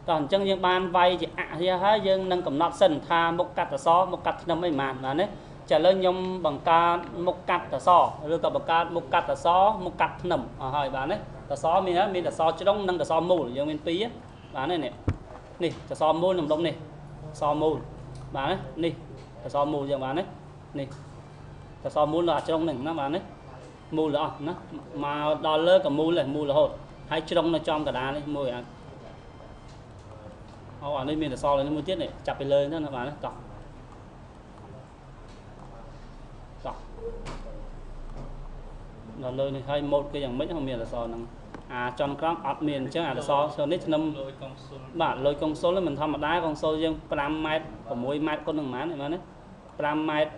còn chân dương ban vay chỉ hết dương nâng cầm nọt sân tha một cắt so một cắt năm mấy màn là đấy trả lời nhom bằng ca một cắt so rồi cả bằng ca một cắt so một cắt nằm hỏi bạn đấy so mình so chứ đông nâng so mù dương miền pí bán này nè nè so mù nằm đông này so mù bán đấy nè so mù dương bán đấy nè so mù là trong này nó bán đấy mù là nó mà đo lơ cả mù là hột hay trong nó trong cả đá đấy mùi à ở đây mình là so lên mua tiết này chặtไปเลยนั่นนะbạn đấy cọc cọc đo lơ này hay một cái dạng mấy thằng miền là so năng tròn cong ọt miền chứ là so nít năm bạn lôi con số là mình thăm một đá con số dương 5 mét của mỗi mét con đường má này mà đấy 5 mét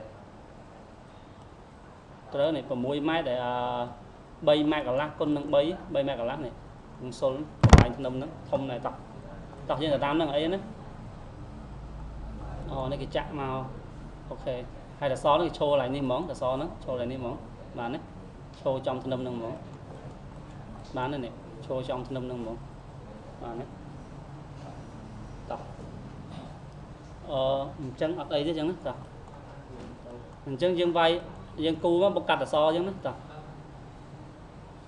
tới này của mỗi mét để 3 mét cả lát con đường 3 mét cả lát này con số bài năm nó không này tập tập như là 8 năng ấy đấy này cái chạm màu ok hay là so nó show lại như món là so nó show lại như món bán đấy show trong thân năm món bán này này show trong thân năm món bán đấy tập chân ở đây chứ chẳng tập chân dương vay dương cu một cắt là so chứ tập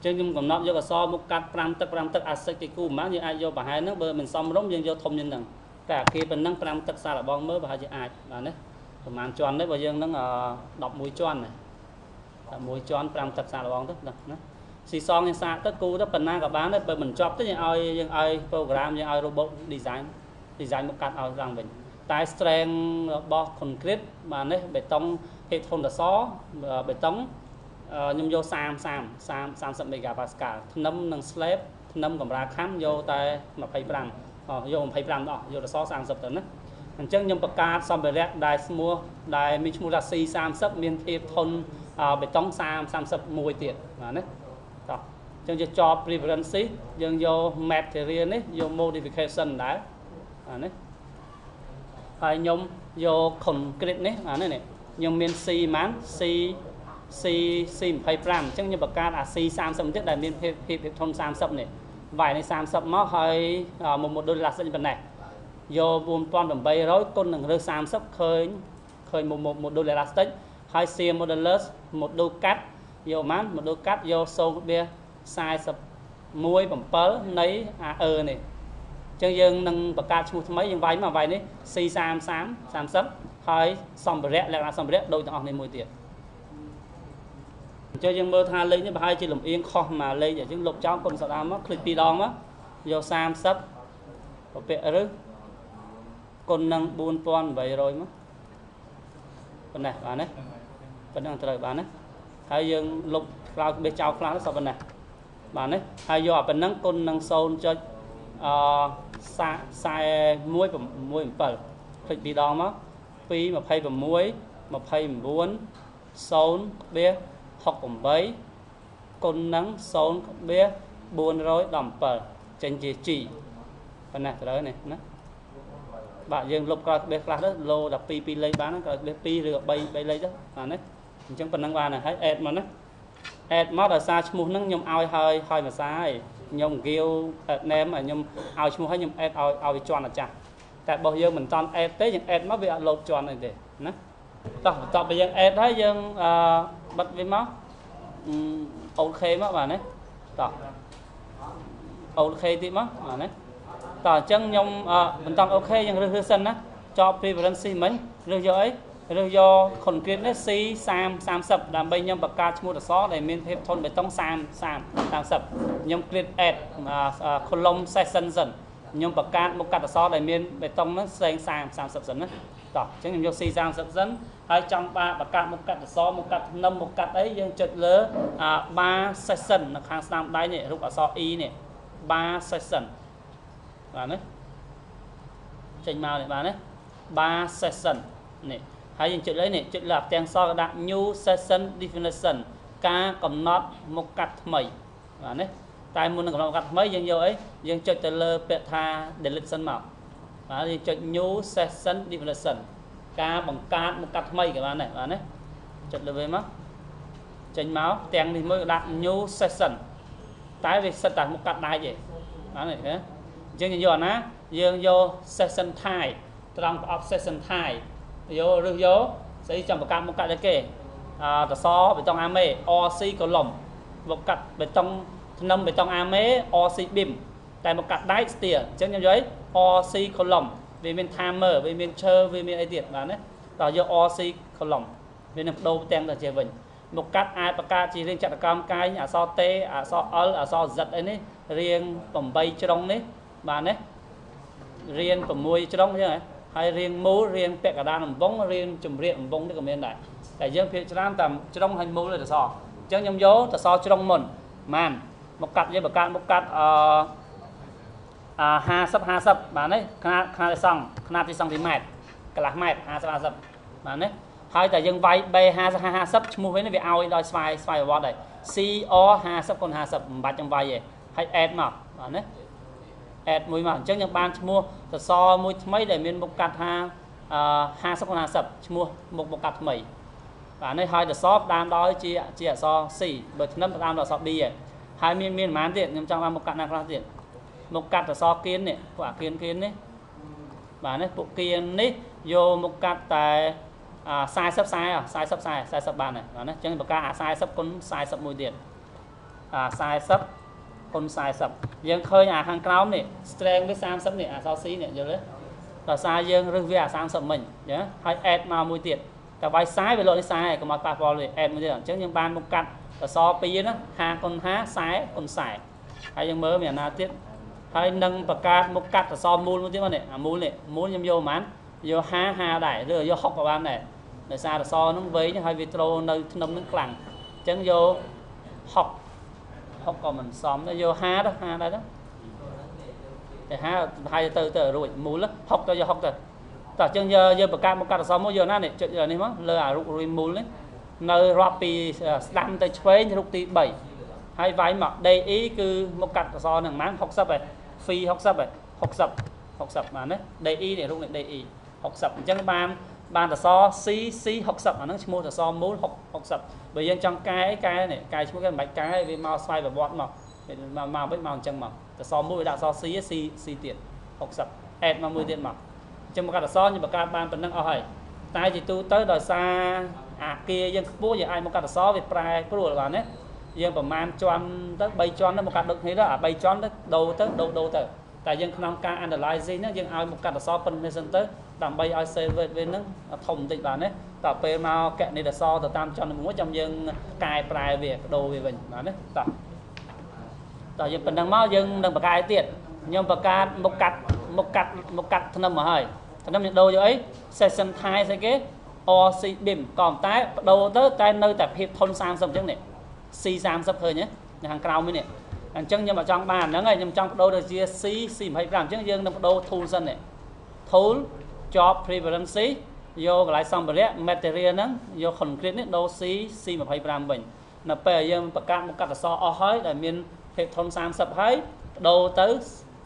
chân nhưng còn nọ do cả so một cắt 5 tấc axit cái cu má như ai vô bà hai nó bơ mình xong rống dương vô thông nhân đằng cả kia bên năng 5 tấc xa là bong mới bà hai chị ai bạn đấy còn màn tròn đấy bà dương nó đọc mũi tròn này mũi tròn 5 tấc xa là bong tức đó xì son như xa tất cu đó phần na cả bán đấy bởi mình chọc tức như ai program như ai robot design một cắt ao rằng mình tai strength bo concrete mà đấy bê tông hệ thống là xó bê tông nhưng vô 30 megapascal nấm nâng slab nấm cầm ra khám vô tay mà phải làm vô phải làm đó vô là 30 tấn á anh chân nhưng bậc ca xong về đài mua đài mình mua là xì 30 miền thiệp thôn bê tông 30 mùi tiền mà đấy đó chân cho preference nhưng vô material ấy vô modification đấy đấy hay nhung vô concrete đấy này nhưng miền xi mán xi phải làm chứ như bậc ca là xi 30 tiết đại miền hiệp thôn 30 này vài này 30 móc hơi một đôi là sinh bên này vô buôn con đồng bay rối con đừng rơi 30 khơi một đôi là tích hai xia modulus một đôi cắt vô mán một đôi cắt vô sâu bia sai sập muối bằng pớ nấy này chân dương nâng bậc ca chung mấy dương váy mà váy đấy xi 30 hơi xong bẹt lại là xong bẹt đôi tao này 10 tiền cho dân mơ tha lên như bà hai chỉ làm yên kho mà lên để chứng lục cháu con sợ đam á click đi đong á vô sam sấp và vẽ rứ con nâng buôn toan vậy rồi mất bên này bạn đấy bên đang trời bạn đấy hai dân lục lao bê cháu lao nó sao bên này bạn đấy hai vô bên nâng con nâng sâu cho sai muối bẩn click đi đong á phi mà phay vào muối mà phay muốn sâu bia học cùng bấy con nắng sốn bia buồn rồi đầm bờ trên chỉ phần này tới này bạn dương lục coi bê class đó lô đập pi lấy bán nó bê pi rồi bay lấy đó bạn đấy chẳng phần năng bàn này hết ad mà nó ad mót là xa mua nắng nhom ao hơi mà sai nhom kêu nem mà nhom ao mua hay nhom ad ao tròn là chả tại bao giờ mình toàn ad tới những ad mót bị lột tròn này để nó tập bây giờ ad thấy dương bật với mót ok mất bạn đấy tỏ ok tí mất bạn đấy tỏ chân nhông mình tăng ok nhưng rư sân á cho preference mấy rư do ấy rư do concrete nó xi 30 làm bây nhông bậc ca mua được xó để mình thêm thôn bê tông 30 nhông create add column section dần nhông bậc ca một cắt xó để mình bê tông nó xây 30 dần á tỏ chân nhông xi 30 dần hai trong ba bậc ca một cắt so một cắt năm một cắt ấy dương chật lỡ 3 section là khang sang đáy này lúc ở so y này 3 section bạn đấy trình màu này bạn đấy 3 section này hai dương chật lấy này chật là tiền so đã new section definition ca cầm nót một cắt mày bạn đấy tại muốn cầm nót một cắt mấy dương vô ấy dương chật lỡ bẹt tha để lịch sân màu và dương chật new section definition ca bằng ca một cắt mây các bạn này bạn đấy chật là về mất chỉnh máu tiền thì mới đặt new session tái về set một cắt đai vậy bạn này ចឹងយើងយកណាយើងយក session thai ត្រង់ប្រអប់ session thai យកឬយកស្អីចាំប្រកាសមកកាត់ឲ្យគេតសបេតុងអាមេ RC កូឡុំមកកាត់បេតុងធ្នឹមបេតុងអាមេ RC BIM តែមកកាត់ដែកស្ទាអញ្ចឹងខ្ញុំយកអី RC កូឡុំវាមាន timer វាមានឈើវាមានអីទៀតបាទណាតោះយក RC កូឡុំវានឹងបដូរទាំងទៅជាវិញមកកាត់អាចបង្កើតជារៀងចក្រកម្មកាយអក្សរ T អក្សរ L អក្សរ Z អីនេះរៀង8ជ្រុងនេះបាទណារៀង6ជ្រុងអញ្ចឹងហើយរៀងមូលរៀងពាក់កណ្ដាលដំបងរៀងជំរាបដំបងនេះក៏មានដែរតែយើងភាគច្រើនតាមជ្រុងហើយមូលទៅសអញ្ចឹងខ្ញុំយកទៅសជ្រុងមុនម៉ានមកកាត់យើងបង្កើតមកកាត់50 50បាទនេះຂະຫນາດខសង់ຂະຫນາດទីសង់ទីម៉ែត្រកន្លះម៉ែត្រ50 50បាទនេះហើយតែយើងវាយ B 50 50ឈ្មោះវិញវាឲ្យដោយស្វ័យប្រវត្តិហើយ CR 50 × 50មិនបាច់ចាំវាយទេហើយ add មកបាទណា add មួយមកអញ្ចឹងយើងបានឈ្មោះសសរមួយថ្មីដែលមានមុខកាត់ថា50 × 50ឈ្មោះមុខកាត់ថ្មីបាទនេះហើយសសរផ្ដើមដោយជាអក្សរ C បើធ្នឹមផ្ដើមដោយអក្សរ D ហើយមានប្រហែលទៀតខ្ញុំចង់បានមុខកាត់ណាខ្លះទៀតមុខកាត់សសរគៀននេះពួកអាគៀននេះបាទនេះពួកគៀននេះយកមុខកាត់តែ40 40បានហើយបាទណាអញ្ចឹងបកាអា40 គុណ40មួយទៀត40 គុណ40យើងឃើញអាខាងក្រោមនេះ strength វា30នេះអក្សរ C នេះយល់ទេដោយសារយើងរឹសវាអា30មិញអញ្ចឹងហើយ add មកមួយទៀតតែវាយ40វាលោកនេះ40កុំឲ្យប៉ះពាល់វា add មួយទៀតអញ្ចឹងយើងបានមុខកាត់អក្សរ2ណា50 គុណ50 40 គុណ40ហើយយើងមើលមានអាណាទៀតហើយនឹងបង្កើតមុខកាត់អក្សរមូលមួយទៀតមកនេះអាមូលនេះមូលខ្ញុំយកប្រហែលយក50ដែរឬយក60ក៏បានដែរដោយសារអក្សរហ្នឹងវែងហើយវាត្រូនៅធ្នឹមហ្នឹងខ្លាំងអញ្ចឹងយក60ក៏មិនសមដែរយក50ដែរទៅតែ50ហើយទៅរួចមូល60ទៅយក60ទៅតោះអញ្ចឹងយើងបង្កើតមុខកាត់អក្សរមួយយកណានេះចុចនេះមកលើអារូបរាងមូលនេះនៅរាប់ពីស្ដាំទៅឆ្វេងរូបទី3ហើយវាយមក DE គឺមុខកាត់អក្សរហ្នឹងប្រហែល60ហើយ phi 60ហើយ60បាទណា DE នេះរូបនេះ DE 60អញ្ចឹងបានអក្សរ C 60អាហ្នឹងឈ្មោះអក្សរមូល60បើយើងចង់កែនេះកែឈ្មោះគេមិនបាច់កែវាមកស្វ័យប្រវត្តិមកវិញមកអញ្ចឹងមកអក្សរមូលវាដាក់អក្សរ C ទៀត60 add មកមួយទៀតមកអញ្ចឹងមកកាត់អក្សរយើងបង្កើតបានប៉ុណ្ណឹងអស់ហើយតែជាទូទៅដោយសារអាគារយើងខ្ពស់យើងអាចមកកាត់អក្សរវាប្រែប្រួលបាទណាយើងប្រមាណជាន់ទៅ3ជាន់ទៅមកកាត់ដូចគ្នាទៅអា3ជាន់ទៅដូរទៅតែយើងក្នុងការ analysis ហ្នឹងយើងឲ្យមកកាត់អក្សរប៉ុណ្ណេះសិនទៅដើម្បីឲ្យ server វាហ្នឹងធំបន្តិចបាទណាតទៅពេលមកកណិតអក្សរទៅតាមជាន់មួយចាំយើងកែប្រែវាបដូរវាវិញបាទណាតយើងប៉ុណ្ណឹងមកយើងនឹងបង្កើតទៀតខ្ញុំបង្កើតមុខកាត់ធ្នឹមមកហើយធ្នឹមយើងដូរយកអី session thai ស្អីគេ RC BIM ក៏តែបដូរទៅតែនៅតែភាពធន់30អញ្ចឹងនេះ C 30ឃើញទេនៅខាងក្រោមនេះអញ្ចឹងខ្ញុំអត់ចង់បានហ្នឹងហើយខ្ញុំចង់បដូរទៅជា C 25អញ្ចឹងយើងនឹងបដូរ tool សិននេះ tool job preference យកកន្លែងសម្ភារៈ material ហ្នឹងយក concrete នេះដូរ C 25វិញនៅពេលយើងបង្កើតមកកាត់អក្សរអស់ហើយដែលមានភាពធន់30ហើយបដូរទៅ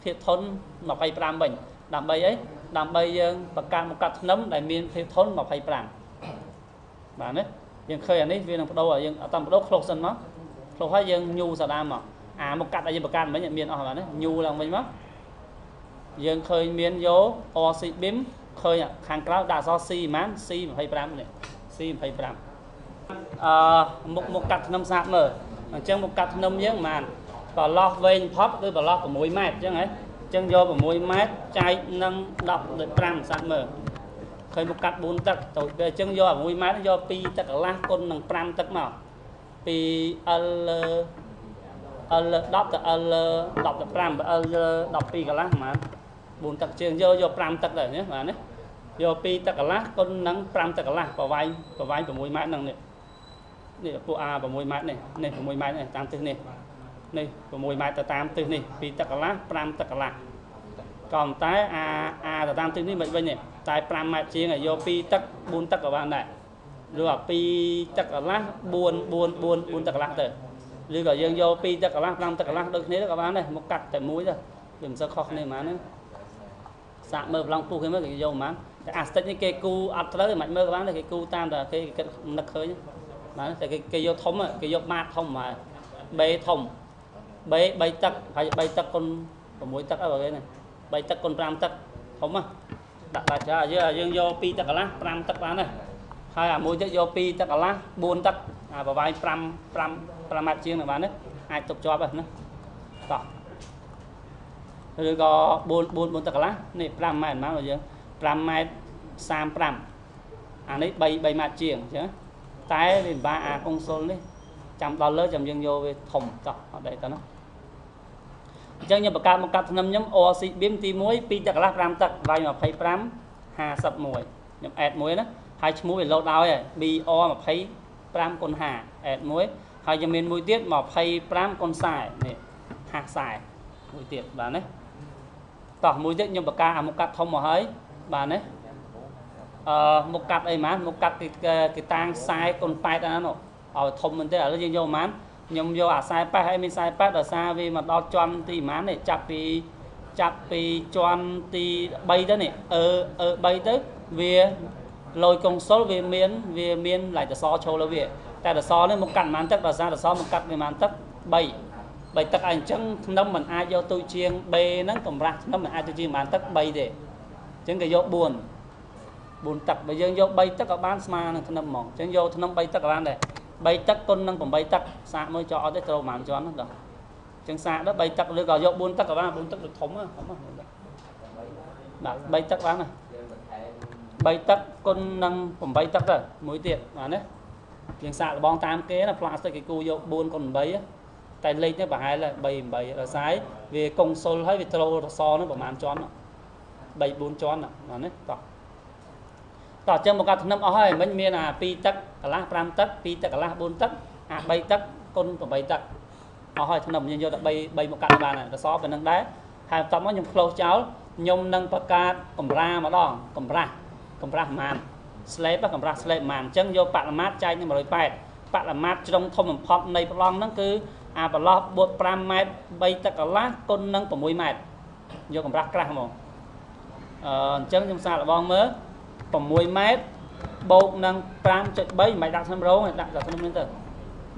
ភាពធន់25វិញដើម្បីអីដើម្បីយើងបង្កើតមកកាត់ធ្នឹមដែលមានភាពធន់25បាទណាយើងឃើញអានេះវានឹងបដូរយើងអត់តាមបដូរ close សិនមក close ហើយយើងញូសាដាមមកអាមកកាត់ឲ្យយើងបង្កើតមិញមានអស់បាទណាញូឡើងវិញមកយើងឃើញមានយក RC BIM ឃើញខាងក្រៅដាក់អក្សរ C ប៉ុន្មាន C 25នេះ C 25មុខកាត់ធ្នឹមស្អាតមើលអញ្ចឹងមុខកាត់ធ្នឹមយើងប៉ុន្មានប្រឡោះវែងផុតគឺប្រឡោះ6ម៉ែត្រអញ្ចឹងហ៎អញ្ចឹងយក6ម៉ែត្រចែកនឹង10/5ស្អាតមើលឃើញមុខកាត់4ទឹកទៅពេលអញ្ចឹងយក6ម៉ែត្រយក2ទឹកកន្លះគុណនឹង5ទឹកមកពី L 10ទៅ L 10/5 L 12កន្លះប៉ុន្មាន4ទឹកជើងយក5ទឹកដែរណាបាទណាយក2ទឹកកន្លះគុណនឹង5ទឹកកន្លះប្រវែង6ម៉ែត្រហ្នឹងនេះពួក A 6ម៉ែត្រនេះ6ម៉ែត្រនេះតាមទិសនេះ6ម៉ែត្រទៅតាមទិសនេះ2ទឹកកន្លះ5ទឹកកន្លះក៏តែអាទៅតាមទិសនេះមិនវិញទេតែ5ម៉ែត្រជាងឲ្យយក2ទឹក4ទឹកក៏បានដែរឬអា2ទឹកកន្លះ4ទឹកកន្លះទៅឬក៏យើងយក2ទឹកកន្លះ5ទឹកកន្លះដូចគ្នាក៏បានដែរមកកាត់តែមួយទៅវាមិនសូវខុសគ្នាប៉ុន្មានហ្នឹងសាកមើលប្លង់ពុះគេមើលគេយកប៉ុន្មានតែអាស្តិចនេះគេគូអត់ត្រូវមិនមើលក៏បានដែរគេគូតាមតែគេគិតនឹកឃើញបាទតែគេយកធំគេយកម៉ាតធំមកបេធំបេ3ទឹកហើយ3ទឹកគុណ6ទឹកអីបើគេហ្នឹង 3 tấcគុណ 5 tấc ធំដាក់ចាយើងយក 2 tấc កន្លះ 5 tấc បានហើយហើយអាមួយទៀតយក 2 tấc កន្លះ 4 tấc អាប្រវែង5 ម៉ែត្រជាងនឹងបានទេអាចទប់ជាប់ហ្នឹងណាតោះឬក៏4 tấc កន្លះនេះ 5 ម៉ែត្រមកយើង 5 ម៉ែត្រ 35 អានេះ 3 ម៉ែត្រជាងអញ្ចឹងតែវាពិបាកអាកុងស៊ុលនេះចាំដល់លើចាំយើងយកវាធំតោះអត់ដែរតើណាអញ្ចឹងខ្ញុំបង្កើតមកកាត់ថ្នាំខ្ញុំ ORC beam ទី1 2 tấc កន្លះ 5 tấc វាយ25 51ខ្ញុំ add មួយណាហើយឈ្មោះវា load ឲ្យហើយ BR 25 គុណ 5 add មួយហើយខ្ញុំមានមួយទៀត25 គុណ 40នេះ50មួយទៀតបាទណាតោះមួយទៀតខ្ញុំបង្កើតអាមុខកាត់ធំមកហើយបាទណាមុខកាត់អីហ្មងមុខកាត់គេតាំង40គុណ 8អានោះឲ្យធំមែនទេឥឡូវយើងយកហ្មងខ្ញុំយកអា48ហើយមាន48ដោយសារវាមកដល់ជាន់ទីហ្មងនេះចាប់ពីជាន់ទី3ទៅនេះ3ទៅវាលយកុងស៊ុលវាមានឡៃតសចូលលើវាតែតសនេះមកកាត់ប៉ុន្មានទឹកដោយសារតសមកកាត់វាប៉ុន្មានទឹក3ទឹកអញ្ចឹងធ្នឹមមិនអាចយកទូជាង B ហ្នឹងកម្រាស់ធ្នឹមមិនអាចទៅជាងប៉ុន្មានទឹក3ទេអញ្ចឹងគេយក4ទឹកបើយើងយក3ទឹកក៏បានស្មើនឹងធ្នឹមហ្មងអញ្ចឹងយកធ្នឹម3ទឹកក៏បានដែរ3ទឹកគុណនឹង8ទឹកសាកមើលចោលអត់ទេត្រូវប៉ុន្មានជាន់ហ្នឹងដល់អញ្ចឹងសាកដល់3ទឹកឬក៏យក4ទឹកក៏បាន4ទឹកដូចធំហ្នឹងបាទ3ទឹកបានណា3ទឹកគុណនឹង8ទឹកទៅមួយទៀតបាទណាយើងសាកលបងតាមគេណាផ្លាស្ទិកគេគូយក4គុណ8តែលេខនេះប្រហែល3 8ដល់ស្អែកវាកុងស៊ុលហើយវាត្រូវរសនឹងប្រហែលជាន់3 4ជាន់បាទណាតោះអញ្ចឹងមកកាត់ធ្នឹមអស់ហើយមិញមានអា2ទឹកកន្លះ5ទឹក2ទឹកកន្លះ4ទឹកអា3ទឹកគុណ8ទឹកអស់ហើយធ្នឹមយើងយកតែ3មកកាត់បានហើយរសប៉ុណ្្នឹងដែរហើយបន្ទាប់មកខ្ញុំ close ចោលខ្ញុំនឹងបង្កើតកម្រាម្ដងកម្រាស់ប្រមាណ slab កម្រាស់ slab ប្រមាណអញ្ចឹងយកបរិមាត្រចែកនឹង180បរិមាត្រជ្រុងធំបំផុតនៃប្លង់ហ្នឹងគឺអាប្រឡោះបួត5ម៉ែត្រ3ទឹកកន្លះគុណនឹង6ម៉ែត្រយកកម្រាស់ក្រាស់ហ្មងអញ្ចឹងខ្ញុំសាកល្បងមើល6ម៉ែត្របូកនឹង 5.3 មិនដាក់ធ្នឹមរងដាក់ធ្នឹមនេះទៅ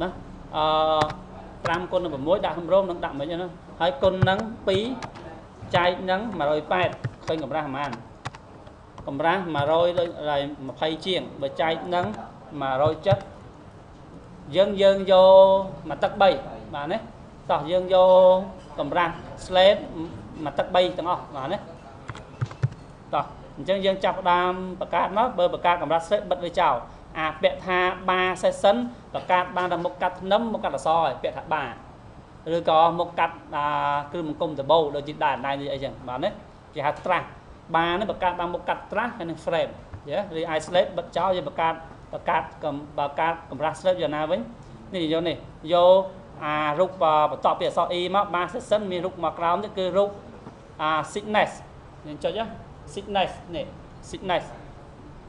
ណា5គុណនឹង6ដាក់ធ្នឹមរងនឹងដាក់មិនអីណាហើយគុណនឹង2ចែកនឹង180ឃើញកម្រាស់ប៉ុន្មានកម្រាស់120ជាងបើចែកនឹង170យើងយកមួយទឹក3បាទណាតោះយើងយកកម្រាស់ slab មួយទឹក3ទាំងអស់បាទណាតោះអញ្ចឹងយើងចាប់ផ្ដើមបង្កើតមកបើបង្កើតកម្រាស់ slab បិទវាចោលអាពាក្យថា bar session បង្កើតបានតែមុខកាត់ធ្នឹមមុខកាត់អក្សរហើយពាក្យថា bar ឬក៏មុខកាត់គ្រឿងបង្គំដបោដូចជាដែរអីចឹងបាទណាគេហៅ trash bar នេះបង្កើតបានមុខកាត់ trash ហើយនឹង frame យេរី i slab បិទចោលយើងបង្កើតកម្រាស់ slab យ៉ាងណាវិញនេះយកនេះយកអារូបបន្តពីអក្សរ e មក bar session មានរូបមកក្រោមនេះគឺរូបthickness យើងចុចthickness នេះ thickness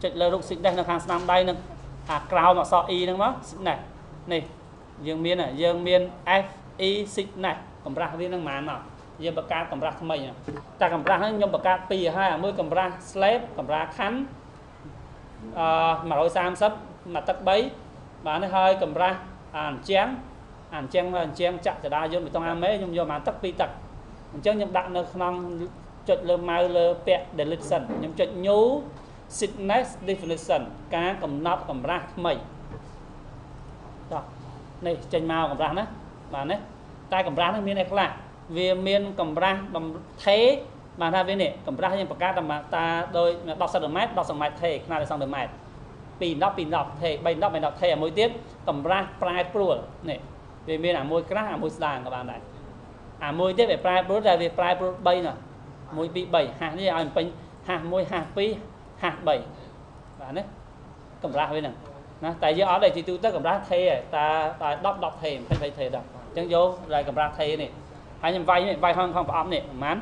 ចុចលើរូប thickness នៅខាងស្នាមដៃនឹងអាក្រោមអក្សរ e ហ្នឹងមក thickness នេះយើងមាន fe thickness កម្រាស់វានឹងប៉ុន្មានមកយើងបង្កើតកម្រាស់ថ្មីតែកម្រាស់ហ្នឹងខ្ញុំបង្កើត2ហើយអាមួយកម្រាស់ slab កម្រាស់ខណ្ឌ130មកទឹក3បាទនេះហើយកម្រាស់អញ្ចឹងចាក់ចដាយន្តបេតុងអាមេខ្ញុំយកមកទឹក2ទឹកអញ្ចឹងខ្ញុំដាក់នៅក្នុងចុចលើម៉ៅលើពាក្យ delete សិនខ្ញុំចុច new thickness definition ការកំណត់កម្រាស់ថ្មីតោះនេះចេញមកកម្រាស់ណាបាទណាតែកម្រាស់ហ្នឹងមានអីខ្លះវាមានកម្រាស់ថេបានថាវានេះកម្រាស់យើងបង្កើតតាដោយ10 cm 10 cm ថេខ្នាត10 cm 210 ថេ310 ថេអាមួយទៀតកម្រាស់ប្រែប្រួលនេះវាមានអាមួយក្រាស់អាមួយស្ដាងក៏បានដែរអាមួយទៀតវាប្រែប្រួលតែវាប្រែប្រួល3ណា1 2 3ហាស់នេះឲ្យពេញហាស់1ហាស់2ហាស់3បាទណាកម្រាស់វាហ្នឹងណាតែយើងអត់ទេទីទូទៅកម្រាស់ថេតែ10ថេ20ថេដល់អញ្ចឹងយកតែកម្រាស់ថេនេះហើយខ្ញុំវាយខាងប្រអប់នេះប្រហែល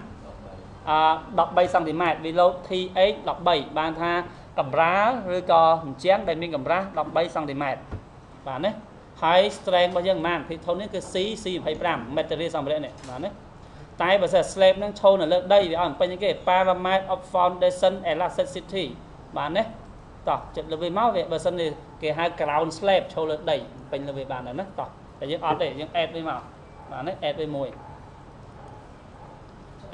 13 cm វាលោត TH 13បានថាកម្រាលឬក៏អញ្ចឹងដែលមានកម្រាស់13 cm បាទណាហើយ strength របស់យើងប៉ុន្មាន Python នេះគឺ C25 material សម្ភារៈនេះបាទណាតែបើសិន slab ហ្នឹងឈរនៅលើដីវាឲ្យពេញគេ parameter of foundation elasticity បាទណាតោះចិត្តលើវាមកវាបើសិនគេហៅ ground slab ឈរលើដីពេញលើវាបានដែរណាតោះតែយើងអត់ទេយើង add វាមកបាទណា add វាមួយ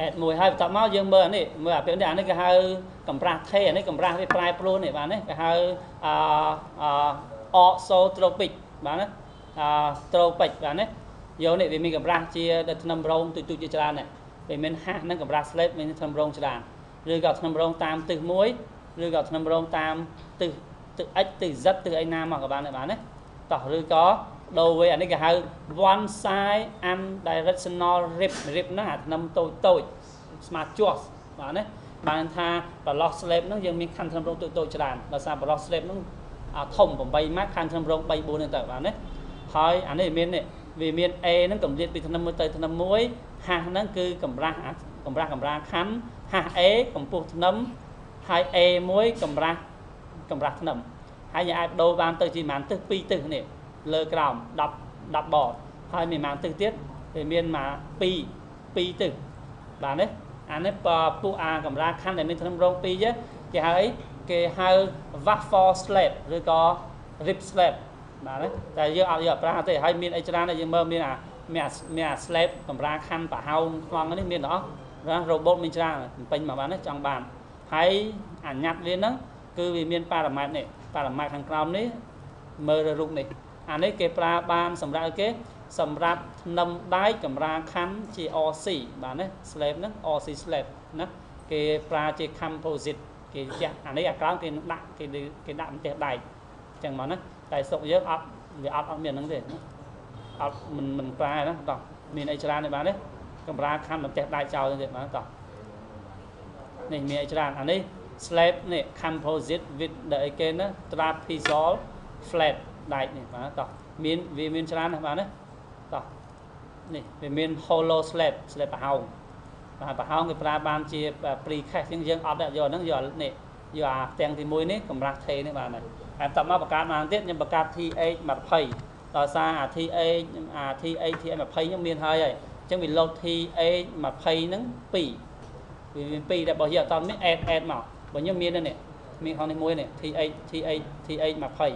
add មួយហើយបន្តមកយើងមើលនេះមើលអាពេលនេះអានេះគេហៅកម្រាស់ថេអានេះកម្រាស់វាប្រែប្រួលនេះបាទនេះគេហៅorthotropic បាទណា tropic បាទណាយកនេះវាមានកម្រាស់ជាដល់ថ្នាំរងទូជាច្រើននេះវាមានហាស់នឹងកម្រាស់ slab មានថ្នាំរងច្រើនឬក៏ថ្នាំរងតាមទិសមួយឬក៏ថ្នាំរងតាមទិសx ទិស z ទិសអីណាមកក៏បានដែរបាទណាតោះឬក៏ដូរវាអានេះគេហៅ one side unidirectional rib ហ្នឹងអាថ្នាំតូចស្មើជាប់បាទណាបានថាប្រឡោះ slab ហ្នឹងយើងមានខណ្ឌថ្នាំរងតូចច្រើនដោយសារប្រឡោះ slab ហ្នឹងធំ8ម៉ាត់ខណ្ឌថ្នាំរង3 4ហ្នឹងទៅបាទណាហើយអានេះមាននេះវាមាន A ហ្នឹងកម្រិតពីថ្នាំមួយទៅថ្នាំមួយហាស់ហ្នឹងគឺកម្រាស់ខណ្ឌហាស់ A កម្ពស់ថ្នាំហើយ A1 កម្រាស់ថ្នាំហើយយើងអាចបដូរបានទៅជាប្រហែលទិស2ទិសនេះលើក្រោម10បហើយមានប្រហែលទិសទៀតវាមានមក2ទិសបាទនេះអានេះពួកកម្រាស់ខណ្ឌដែលមានថ្នាំរង2គេហៅអីគេហៅ waffle slab ឬក៏ rib slab បាទណាតែយើងអត់យកប្រាស់ទេហើយមានអីច្រើនដែលយើងមើលមានអា slab កម្រាស់ខណ្ឌប្រហោងខ្លងនេះមានអត់ណា robot មានច្រើនពេញមកបានណាចង់បានហើយអាញាត់វាហ្នឹងគឺវាមានប៉ារ៉ាម៉ែត្រនេះប៉ារ៉ាម៉ែត្រខាងក្រោមនេះមើលរូបនេះអានេះគេប្រើបានសម្រាប់គេសម្រាប់ថ្នាំដែកកម្រាស់ខណ្ឌជា RC បាទណា slab ហ្នឹង RC slab ណាគេប្រើជា composite គេចាស់អានេះអាក្រោមគេដាក់ផ្ទះដែកអញ្ចឹងមកណាតែសុកយើងអត់វាអត់មានហ្នឹងទេអត់មិនប្រើណាតោះមានអីច្រើនទេបាទនេះកម្រាស់ខណ្ឌផ្ទះដែកចោលទេបាទតោះនេះមានអីច្រើនអានេះ slab នេះ composite with the again ណា trapezoidal flat ដែកនេះបាទតោះវាមានច្រើនណាស់បាទណាតោះនេះវាមាន hollow slab ប្រហោងបាទប្រហោងគេប្រើបានជា precast អញ្ចឹងយើងអត់យកហ្នឹងយកនេះយកអាផ្ទាំងទី1នេះកម្រាស់ថេនេះបាទហើយបន្តមកបង្កើតមកទៀតខ្ញុំបង្កើត TH20 ដោយសារអា TH 20ហ្នឹងមានហើយអញ្ចឹងវា load TH20 ហ្នឹង2វាមាន2ដែលរបស់យើងអត់តមាន add មកបើខ្ញុំមាននេះមានខាងនេះមួយនេះ TH20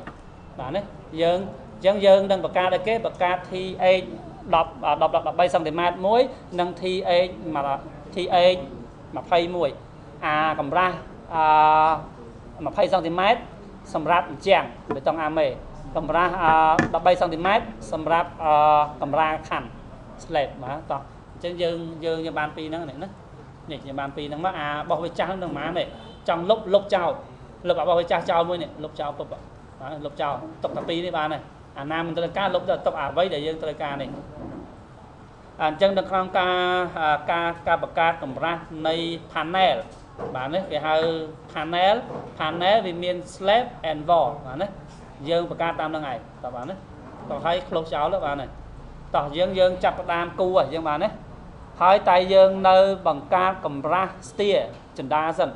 បាទណាយើងអញ្ចឹងយើងនឹងបង្កើតឲ្យគេបង្កើត TH 13 cm មួយនិង TH 21អាកម្រាស់20 cm សម្រាប់អញ្ចឹងបេតុងអាមេកម្រាស់13 cm សម្រាប់កម្រាស់ខណ្ឌ slab បាទតោះអញ្ចឹងយើងបានពីរហ្នឹងណានេះយើងបានពីរហ្នឹងមកអាបោះវាចាស់ហ្នឹងប៉ុន្មានទេចង់លុបចោលលុបអាបោះវាចាស់ចោលមួយនេះលុបចោលពុបបាទលុបចោលទុកតែពីរនេះបានហើយអាណាមិនត្រូវការលុបទៅទុកអ្វីដែលយើងត្រូវការនេះអញ្ចឹងនៅក្នុងការបង្កើតកម្រាស់នៃ panel បាទនេះគេហៅ panel វាមាន slab and wall បាទណាយើងបង្កើតតាមហ្នឹងហើយតោះបាទណាតោះឲ្យ close ចោលទៅបាទណាតោះយើងចាប់ផ្ដើមគូហើយយើងបាទណាហើយតែយើងនៅបង្កើតកម្រាស់ steer ចណ្ដាសិន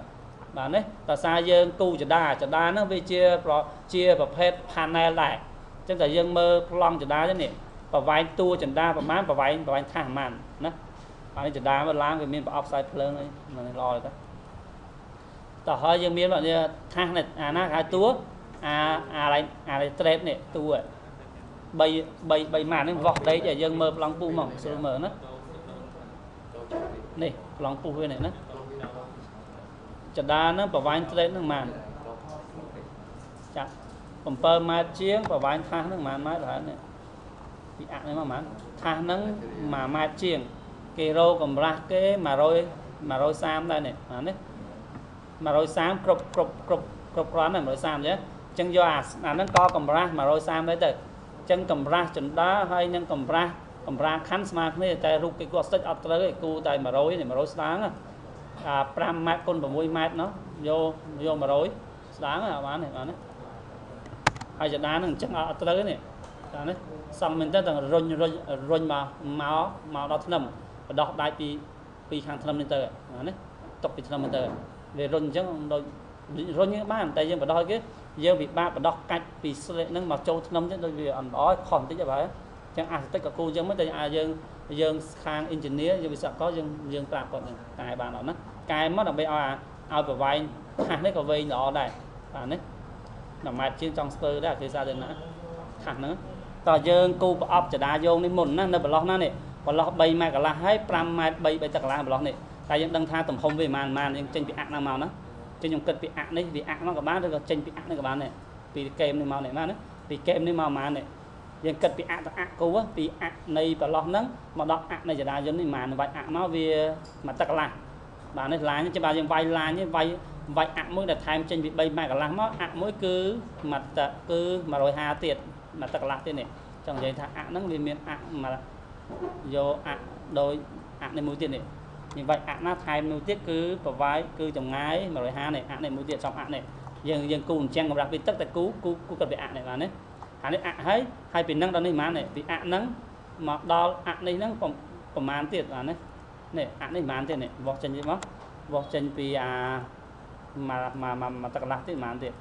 បាទណាដោយសារយើងគូចណ្ដាហ្នឹងវាជាប្រភេទ panel ដែរអញ្ចឹងតែយើងមើលប្លង់ចណ្ដានេះប្រវែងតួចណ្ដាប្រមាណប្រវែងថាប្រមាណណាបាទនេះចណ្ដាមកឡើងវាមានប្រអប់ខ្សែភ្លើងហ្នឹងល្អទេតោះហើយយើងមានថាសអាណាគេហៅតួអាtrade នេះតួ3ម៉ាតហ្នឹងវោះដេកឲ្យយើងមើលប្លង់ពុះមកស្រួលមើលណានេះប្លង់ពុះវានេះណាចណ្ដាហ្នឹងប្រវែង trade ហ្នឹងម៉ានចាក់7ម៉ែត្រជាងប្រវែងថាសហ្នឹងម៉ានម៉ែត្រហើយនេះពីអាក់នេះមកម៉ានថាសហ្នឹង1ម៉ែត្រជាងគេរោកម្រាស់គេ130ដែរនេះអានេះ130គ្រប់គ្រាន់ដែរ130ចឹងអញ្ចឹងយកអាហ្នឹងក៏កម្រាស់130ដែរទៅអញ្ចឹងកម្រាស់ចណ្ដាហើយនឹងកម្រាស់ខណ្ឌស្មើគ្នាតែរូបគេគាត់ស្តិចអត់ត្រូវទេគូតែ100នេះ100ស្ដាង5ម៉ែត្រគុណ6ម៉ែត្រណោះយក100ស្ដាងហ្នឹងបានទេបាទណាហើយចណ្ដាហ្នឹងអញ្ចឹងអត់ត្រូវទេនេះបាទណាសង់មែនតើទាំងរុញមកដល់ថ្នឹមបដោះដាច់ពីខាងថ្នឹមនេះទៅបាទណាຕົកពីថ្នឹមទៅវារុញអញ្ចឹងដូចរុញបានតែយើងបដោះគេយើងពិបាកបដោះកាច់ពីស្លេកហ្នឹងមកចូលថ្នឹមទៅដូចវាអត់ល្អខុសបន្តិចហ៎បាទអញ្ចឹងអាស្តិចក៏គូអញ្ចឹងមិនតែយើងខាង engineer យើងវិស្វករយើងប្រាប់គាត់ហ្នឹងកែបានអត់ណាកែមកដើម្បីឲ្យប្រវែងថាសនេះក៏វែងល្អដែរបាទនេះ1ម៉ែត្រជាងចង់ស្ពើដែរគេសារទៅណាថាសហ្នឹងតើយើងគូប្រអប់ចដាយោងនេះមុនណានៅប្រឡោះណានេះប្រឡោះ3ម៉ែត្រកន្លះហើយ5ម៉ែត្រ3ទឹកកន្លះប្រឡោះនេះ តែយើងដឹងថាទំហំវាប៉ុន្មានយើងចេញពីអាក់ណាមកណាចេញខ្ញុំគិតពីអាក់នេះវាអាក់មកក៏បានឬក៏ចេញពីអាក់នេះក៏បានដែរពីកេមនេះមកនេះបានណាពីកេមនេះមកប៉ុន្មាននេះយើងគិតពីអាក់ទៅអាក់គូពីអាក់នៃប្រឡោះហ្នឹងមកដល់អាក់នៃចរាយន្តនេះប៉ុន្មានវាយអាក់មកវាមកទឹកកន្លះបាទនេះឡាញចាំបាទយើងវាយឡាញនេះវាយអាក់មួយដែលថែមចេញពី3ម៉ែត្រកន្លះមកអាក់មួយគឺមកទឹកគឺ150ទៀតមកទឹកកន្លះទៀតនេះចង់និយាយថាអាក់ហ្នឹងវាមានអាក់មកយកអាក់ដោយអាក់នេះមួយទៀតនេះយើងវាយអាក់ណាថែមមួយទៀតគឺប្រវាយគឺចម្ងាយ150នេះអាក់នេះមួយទៀតសំអាក់នេះយើងគូអញ្ចឹងកម្រាស់ពីទឹកតែគូគិតពីអាក់នេះបាទនេះអានេះអាក់ហើយពីហ្នឹងដល់នេះប៉ុន្មាននេះពីអាក់ហ្នឹងមកដល់អាក់នេះហ្នឹងប្រមាណទៀតបាទនេះអាក់នេះប៉ុន្មានទៀតនេះវាស់ចេញមកវាស់ចេញពីមកទឹកកន្លះទៀតប៉ុន្មានទៀត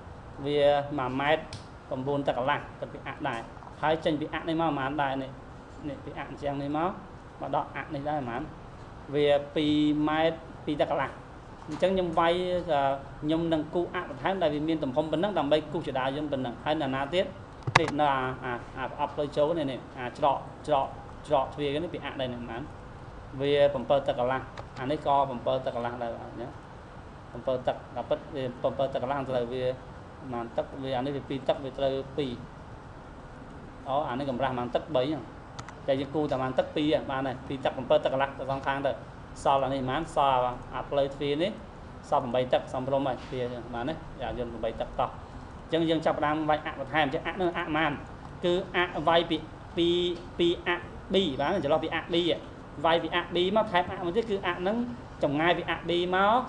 វា1ម៉ែត្រ9ទឹកកន្លះគិតពីអាក់ដែរហើយចេញពីអាក់នេះមកប៉ុន្មានដែរនេះពីអាក់អញ្ចឹងនេះមកដល់អាក់នេះដែរប៉ុន្មានវា2ម៉ែត្រ2ទឹកកន្លះអញ្ចឹងខ្ញុំវាយខ្ញុំនឹងគូអាក់បន្ថែមដែលវាមានទំហំប៉ុណ្ណឹងដើម្បីគូចដាយន្តប៉ុណ្ណឹងហើយណាទៀតនេះនៅអាប្រអប់ផ្លូវចូលនេះច្រកទ្វារនេះពីអាក់ដែរនេះប៉ុន្មានវា7ទឹកកន្លះអានេះក៏7ទឹកកន្លះដែរបាទណា7ទឹកដល់ពិតវា7ទឹកកន្លះត្រូវវាប្រហែលទឹកវាអានេះវា2ទឹកវាត្រូវ2អានេះកម្រាស់ប្រហែលទឹក3ហ្នឹងតែយើងគូតែប្រហែលទឹក2បានហើយ2ទឹក7ទឹកកន្លះទៅសងខាងទៅសល់អានេះប្រហែលសល់អាផ្លូវទ្វារនេះសល់8ទឹកសំរុំហើយទ្វារបានណាយន្ត8ទឹកតោះអញ្ចឹងយើងចាប់ផ្ដើមវាយអាក់បន្ថែមអញ្ចឹងអាក់នឹងអាក់ប៉ុន្មានគឺអាក់វាយពីអាក់ B បាទចន្លោះពីអាក់ B វាយពីអាក់ B មកថែមអាក់មួយទៀតគឺអាក់នឹងចម្ងាយពីអាក់ B មក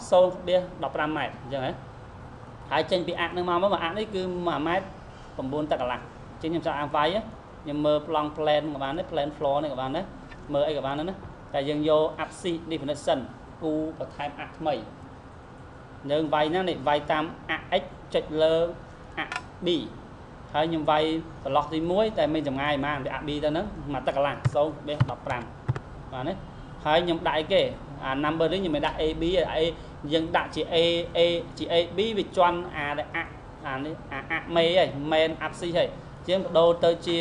0.15ម៉ែត្រអញ្ចឹងហ៎ហើយចេញពីអាក់នឹងមកអាក់នេះគឺ1ម៉ែត្រ9ទឹកកន្លះអញ្ចឹងខ្ញុំចាប់អាវាយខ្ញុំមើលប្លង់ plan ក៏បានដែរ plan floor នេះក៏បានដែរមើលអីក៏បានដែរណាតែយើងយក axis definition គូបន្ថែមអាក់ថ្មីយើងវាយណានេះវាយតាមអាក់ x ចុចលើអាក់ b ហើយខ្ញុំវាយប្រឡោះទី1តែមានចម្ងាយប៉ុន្មានពីអាក់ b ទៅហ្នឹងមកទឹកកន្លះ0.15បាទនេះហើយខ្ញុំដាក់អីគេអា number នេះខ្ញុំមិនដាក់ ab យើងដាក់ជា ជា ab វាជន់អានេះអាក់មេហើយ main axis ហើយជាងបដូរទៅជា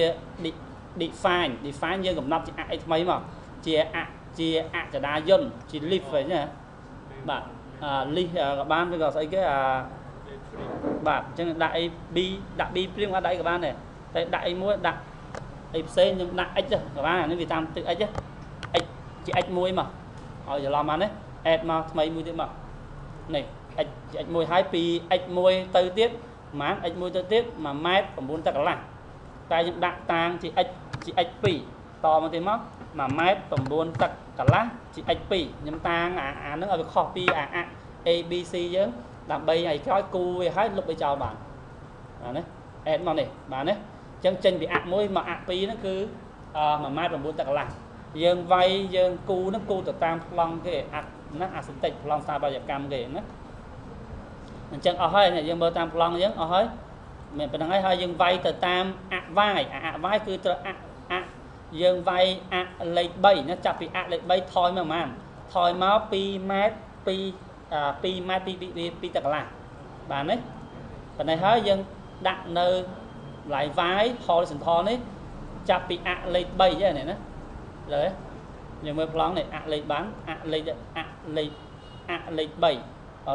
define យើងកំណត់ជាអាក់អីថ្មីមកជាអាក់ចដាយន្តជា leaf ហ្នឹងណាបាទ leaf ក៏បានឬក៏ស្អីគេបាទអញ្ចឹងដាក់ b ដាក់ b ព្រាមអត់ដាក់អីក៏បានដែរតែដាក់អីមួយដាក់អីផ្សេងខ្ញុំដាក់ x ក៏បានអានេះវាតាមទឹក x ជា x មួយមកឲ្យច្រឡំបានណា add មកថ្មីមួយទៀតមកនេះ x ជា x មួយហើយពី x មួយទៅទៀតប្រហែល x មួយទៅទៀត1ម៉ែត្រ9ទឹកកន្លះតែខ្ញុំដាក់តាងជា x ជា x 2តមកទៀតមក1ម៉ែត្រ9ទឹកកន្លះជា x 2ខ្ញុំតាងអាហ្នឹងឲ្យវាខុសពីអា ABC យើងដើម្បីឲ្យក្រោយគូវាឲ្យលុបឲ្យចោលបានណា add មកនេះបាទណាអញ្ចឹងចេញពីអាក់1មកអាក់2ហ្នឹងគឺ1ម៉ែត្រ9ទឹកកន្លះយើងវាយយើងគូហ្នឹងគូទៅតាមប្លង់គេអាក់ណាអាសិតិចប្លង់ស្ថាបត្យកម្មគេណាអញ្ចឹងអស់ហើយយើងមើលតាមប្លង់អញ្ចឹងអស់ហើយមានប៉ុណ្្នឹងហើយយើងវាយទៅតាមអាក់វាយអាក់វាយគឺត្រូវអាក់យើងវាយអាក់លេខ3ណាចាប់ពីអាក់លេខ3ថយមកប្រហែលថយមក2ម៉ែត្រ2ម៉ែត្រ2ទឹកកន្លះបាទនេះប៉ុណ្ណេះហើយយើងដាក់នៅឡាយវាយ horizontal នេះចាប់ពីអាក់លេខ3ហ្នឹងណាលើយើងមើលប្លង់នេះអាក់លេខបានអាក់លេខ3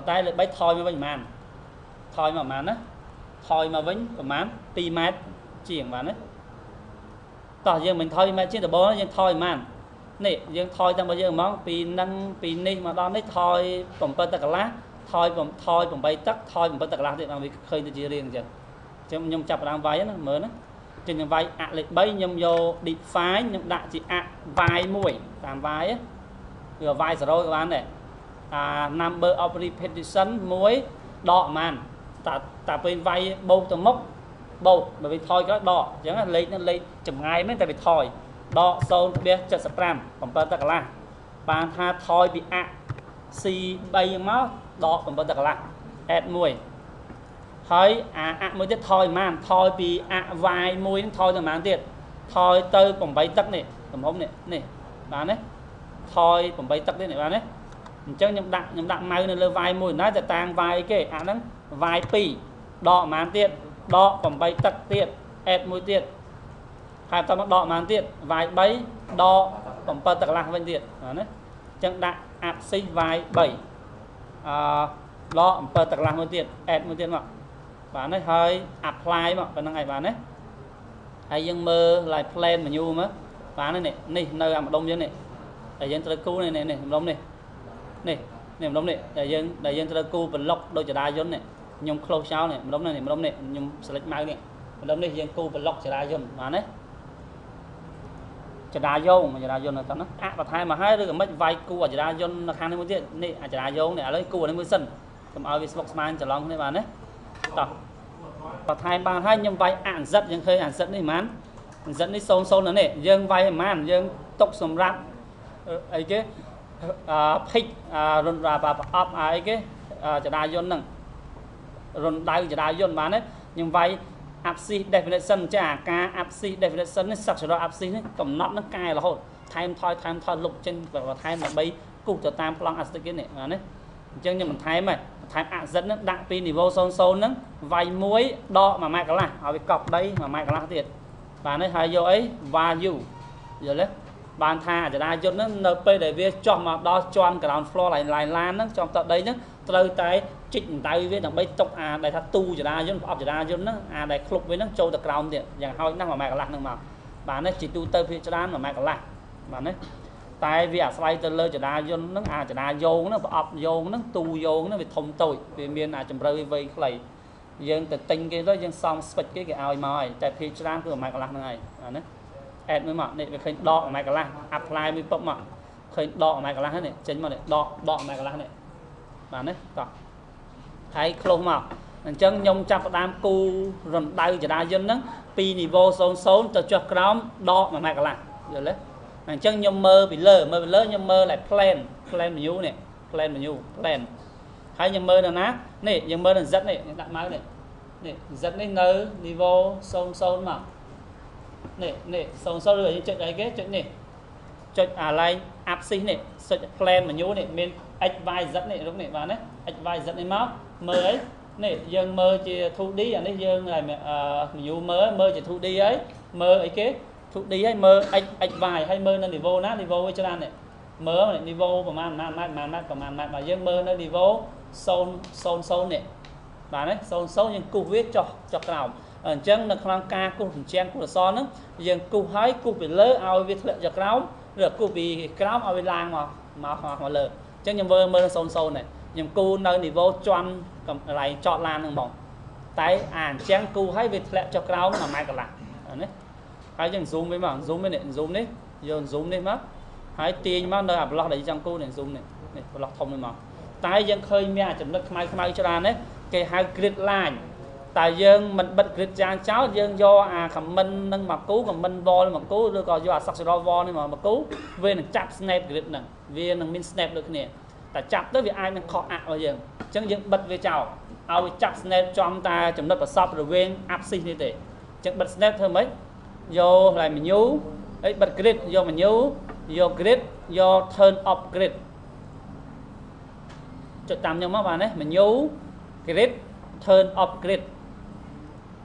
តែលេខ3ថយមកវិញប្រហែលថយមកប្រហែលណាថយមកវិញប្រហែល2ម៉ែត្រជាងបាទណាតោះយើងមិនថយ2ម៉ែត្រជាងដបយើងថយប្រហែលនេះយើងថយតាមរបស់យើងហ្មងពីនេះមកដល់នេះថយ7ទឹកកន្លះថយ8ទឹកថយ7ទឹកកន្លះទៀតបានវាឃើញទៅជារៀងអញ្ចឹងខ្ញុំចាប់ផ្ដើមវាយណាមើលណាចឹងខ្ញុំវាយអាក់លេខ3ខ្ញុំយក define ខ្ញុំដាក់ជាអាក់វាយ1តាមវាយគឺវាយ0ក៏បានដែរnumber of repetition 1ដកប្រហែលតែពេលវាយបូកទៅមុខបូកបើវាថយក្រោយដកអញ្ចឹងលេខហ្នឹងលេខចម្ងាយមែនតែវាថយដក0.75 7ទឹកកន្លះបានថាថយពីអាក់ C3 មកដក7ទឹកកន្លះ add 1ហើយអាក់មួយទៀតថយប៉ុន្មានថយពីអាក់ y1 ហ្នឹងថយទៅប៉ុន្មានទៀតថយទៅ8ទឹកនេះទំហំនេះបានទេថយ8ទឹកទៀតនេះបានទេអញ្ចឹងខ្ញុំដាក់ម៉ៅនៅលើ y1 ណាតែតាំង y គេអាហ្នឹង y2 ដកប៉ុន្មានទៀតដក8ទឹកទៀត add មួយទៀតហើយបន្តមកដកប៉ុន្មានទៀត y3 ដក7ទឹកកន្លះវិញទៀតណា chẳng đã áp xích vai 7 lo bờ tạc làm một tiền add một tiền mà bạn ấy hơi apply mà bạn này bạn ấy hay dân mơ lại plan mà nhu mà bạn ấy này nơi làm đông dân này đại dân tơ cu này đông này đông này đại dân tơ cu bình lộc đôi chả đa dân này nhung close sao này đông này nhung select mai này đông này dân cu bình lộc chả đa dân bạn ấy chả đa vô mà chả đa vô là tao nó và thay mà hai đứa mất vay cu ở chả đa vô là khang này mới tiền này chả đa vô này lấy cu ở đây mới sân cầm ao với spokesman chả long này bạn đấy tao và thay bàn hai nhầm vay ảnh rất dân khơi ảnh rất này mán dẫn đi sâu nữa này dân vay mán dân tốc sầm rạp ấy cái thích rồi và up ấy cái chả đa vô nằng rồi đai chả đa vô bán đấy nhưng vay absi definition chả ca absi definition này sắp sửa absi này cầm nắp nó cài là hồn time thôi lục trên và time là bay cục cho tam long absi cái này mà đấy chân như mình thay mày thay dẫn nó đặng pin niveau sâu nó vay muối đo mà mai cả là ở cái cọc đây mà mai cả là tiền bạn ấy hay vô ấy value giờ đấy bàn thà chả đa vô nó np để viết cho mà đo tròn ground floor lại lan nó trong tận đây nhá từ tay chỉnh tay viết là bay tốc đại thắt tu chả đa vô chả đa vô nó đại khục với nó châu từ ground tiền dạng hơi năng mà mai cả là năng mà bạn ấy chỉ tu tới phía cho đan mà mai cả là bạn ấy tại vì xoay từ lơ chả đa vô nó chả đa vô nó ập vô nó tu vô nó bị thông tội vì miền chấm rơi vây lại dân từ tinh cái đó dân xong switch cái ao mồi tại phía trang của mày cả lăng này đấy add mới mà này phải đọ mày cả lăng apply mới bấm mà khơi đọ mày cả lăng hết này chính mà này đọ mày cả lăng này bạn đấy còn thấy close mà chân nhung chặt đam cu rồi đau chả đa dân đó pi niveau số từ cho crom đọ mà mày cả lăng rồi đấy chân nhung mơ bị lơ nhung mơ lại plan menu này plan menu plan hay nhung mơ là nát này nhung mơ là rất này đặt máy này dẫn lên nơi niveau sâu mà này sâu rồi chuyện đấy cái chuyện này chuyện lại absi này plan mà nhú này bên advice dẫn này lúc này vào đấy advice dẫn lên máu mơ ấy này dân mơ chỉ thu đi ở đây dân này nhú mơ chỉ thu đi ấy mơ ấy cái thu đi ấy mơ advice hay mơ là niveau nát niveau cho anh này mơ này niveau của man mà dân mơ là niveau sâu này bạn ấy sâu nhưng cụ viết cho nào chân là khăn ca cụ trang cụ là son đó nhưng cụ hái cụ bị lỡ ao viết lệ cho cáo rồi cụ bị cáo ao lang mà lỡ chân nhưng mơ sâu này nhưng cụ nơi niveau choan cầm lại chọn lan thằng bóng tại trang cụ hái viết lệ cho cáo mà mai cả là đấy hay chẳng zoom với mà zoom với này zoom đấy giờ zoom lên mất hãy tiền mà nơi block để trong cụ này zoom này block thông lên mà tại dân khơi mẹ chấm đất mai cho ra đấy cái hai grid line tại dân mình bật grid trang cháu dân do comment nâng mà cứu còn mình vo mà cứu rồi còn do sắc sơ vo nên mà cứu về là chặt snap grid nè về là min snap được nè tại chặt tới vì ai mình khó bao giờ chẳng dân bật về chào ao chặt snap cho ông ta chấm đất và shop rồi về absent như thế chẳng bật snap thôi mấy do lại mình nhú ấy bật grid do mình nhú do grid do turn off grid cho tạm nhau bạn đấy mình nhú grid turn off grid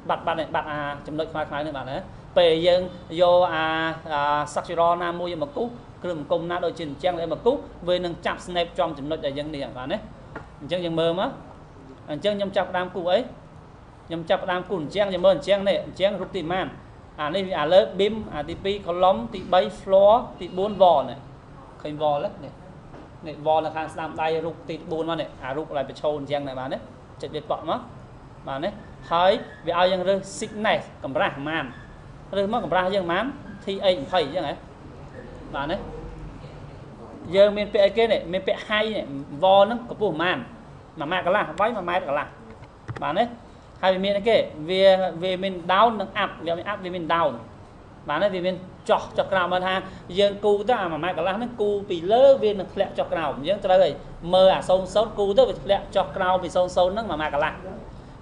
bật này bật chấm đợi khoai này bạn đấy về dân do saxiro nam mua mà cú cường cùng na đôi trình trang để mà cú về nâng chạm snap trong chấm đợi để dân này bạn đấy chân dân mơ mất chân nhâm chặt đam cụ ấy nhâm chặt đam cụ trang dân mơ trang này trang rút tìm man đây lớp bim tp column thì bay floor thì 4 vò này khơi vò lắm này vò là khang sam đây rút thì 4 mà này rút lại phải trôn trang này bạn đấy chạy biệt bọn mất bạn đấy hơi vì ai dân rơi xích này cầm ra màn rơi mất cầm ra dân mán thì anh phải chứ này bạn đấy giờ mình pe cái này mình pe hay này vo nó có bộ màn mà mẹ cả là váy mà mai cả là bạn đấy hay vì mình cái về mình down nó up về mình up về mình down bạn ấy vì mình chọc nào mà ha dân cu ta mà mai cả là nó cu bị lỡ viên nó lẹ chọc nào dân cho đây mơ sâu sốt cu tới lẹ chọc nào vì sâu nó mà mai cả là